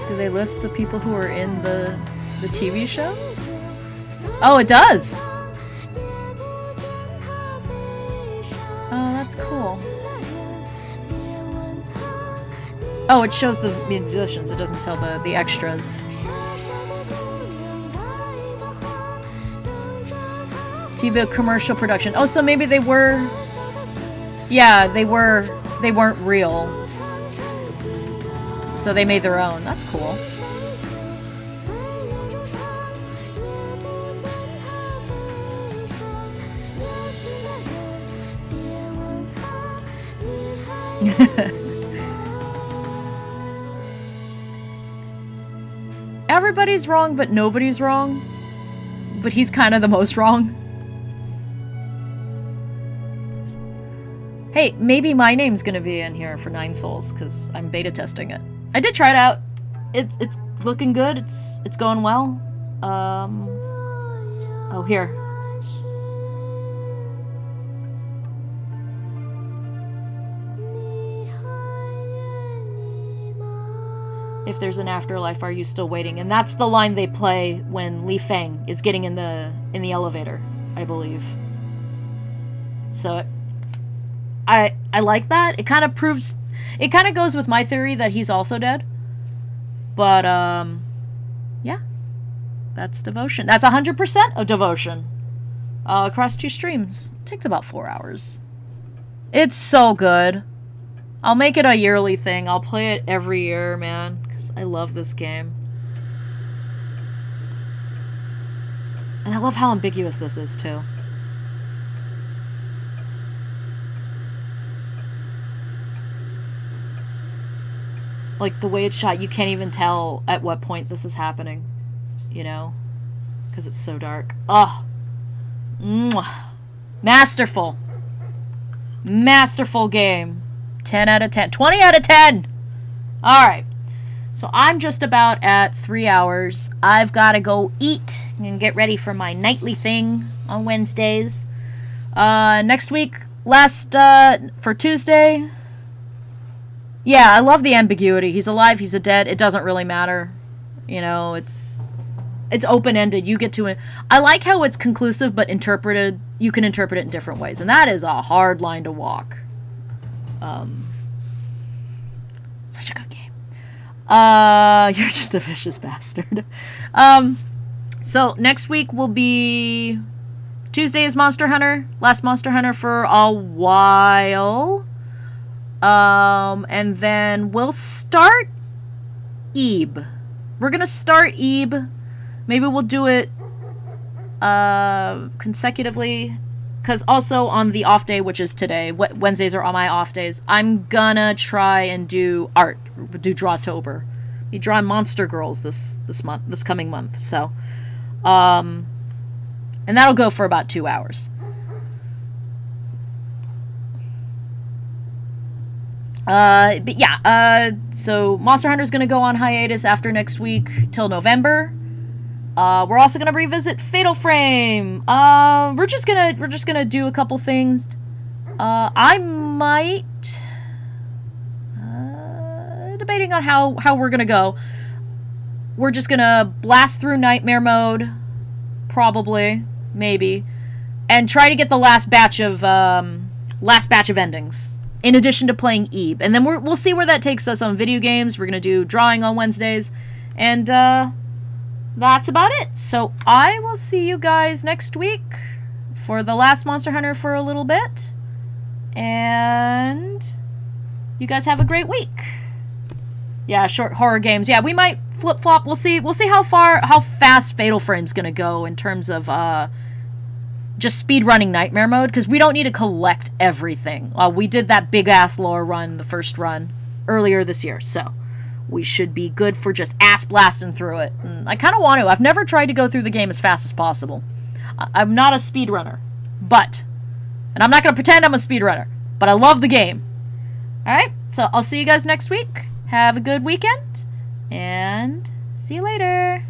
Do they list the people who are in the TV show? Oh, it does! Oh, that's cool. Oh, it shows the musicians, it doesn't tell the extras. TV commercial production. Oh, so maybe they were... Yeah, they weren't real. So they made their own. That's cool. Everybody's wrong, but nobody's wrong. But he's kind of the most wrong. Hey, maybe my name's gonna be in here for 9 Souls, because I'm beta testing it. I did try it out. It's looking good. It's going well. Oh, here. If there's an afterlife, are you still waiting? And that's the line they play when Li Feng is getting in the elevator, I believe. So I like that. It kind of proves... It kind of goes with my theory that he's also dead. But, yeah. That's devotion. That's 100% of devotion. Across 2 streams. It takes about 4 hours. It's so good. I'll make it a yearly thing. I'll play it every year, man. Because I love this game. And I love how ambiguous this is, too. Like, the way it's shot, you can't even tell at what point this is happening. You know? Because it's so dark. Oh! Mwah. Masterful! Masterful game. 10 out of 10. 20 out of 10! Alright. So I'm just about at 3 hours. I've got to go eat and get ready for my nightly thing on Wednesdays. Next week, for Tuesday... Yeah, I love the ambiguity. He's alive, he's dead. It doesn't really matter. You know, it's open-ended. You get to it. I like how it's conclusive, but interpreted. You can interpret it in different ways, and that is a hard line to walk. Such a good game. You're just a vicious bastard. So next week will be Tuesday is Monster Hunter. Last Monster Hunter for a while. And then we'll start Ebe. We're gonna start Ebe. Maybe we'll do it consecutively. Because also on the off day, which is today, Wednesdays are all my off days, I'm gonna try and do art. Do Drawtober. Be drawing Monster Girls this coming month. So, and that'll go for about 2 hours. But yeah, so Monster Hunter's gonna go on hiatus after next week till November. We're also gonna revisit Fatal Frame. We're just gonna do a couple things. I might, debating on how we're gonna go. We're just gonna blast through Nightmare Mode, probably, maybe, and try to get the last batch of endings. In addition to playing Ebe. And then we'll see where that takes us on video games. We're going to do drawing on Wednesdays. And that's about it. So I will see you guys next week for the last Monster Hunter for a little bit. And you guys have a great week. Yeah, short horror games. Yeah, we might flip-flop. We'll see how fast Fatal Frame's going to go in terms of just speedrunning Nightmare Mode, because we don't need to collect everything. We did that big-ass lore run, the first run, earlier this year, so we should be good for just ass-blasting through it. And I kind of want to. I've never tried to go through the game as fast as possible. I'm not a speedrunner, and I'm not going to pretend I'm a speedrunner, but I love the game. Alright, so I'll see you guys next week. Have a good weekend, and see you later.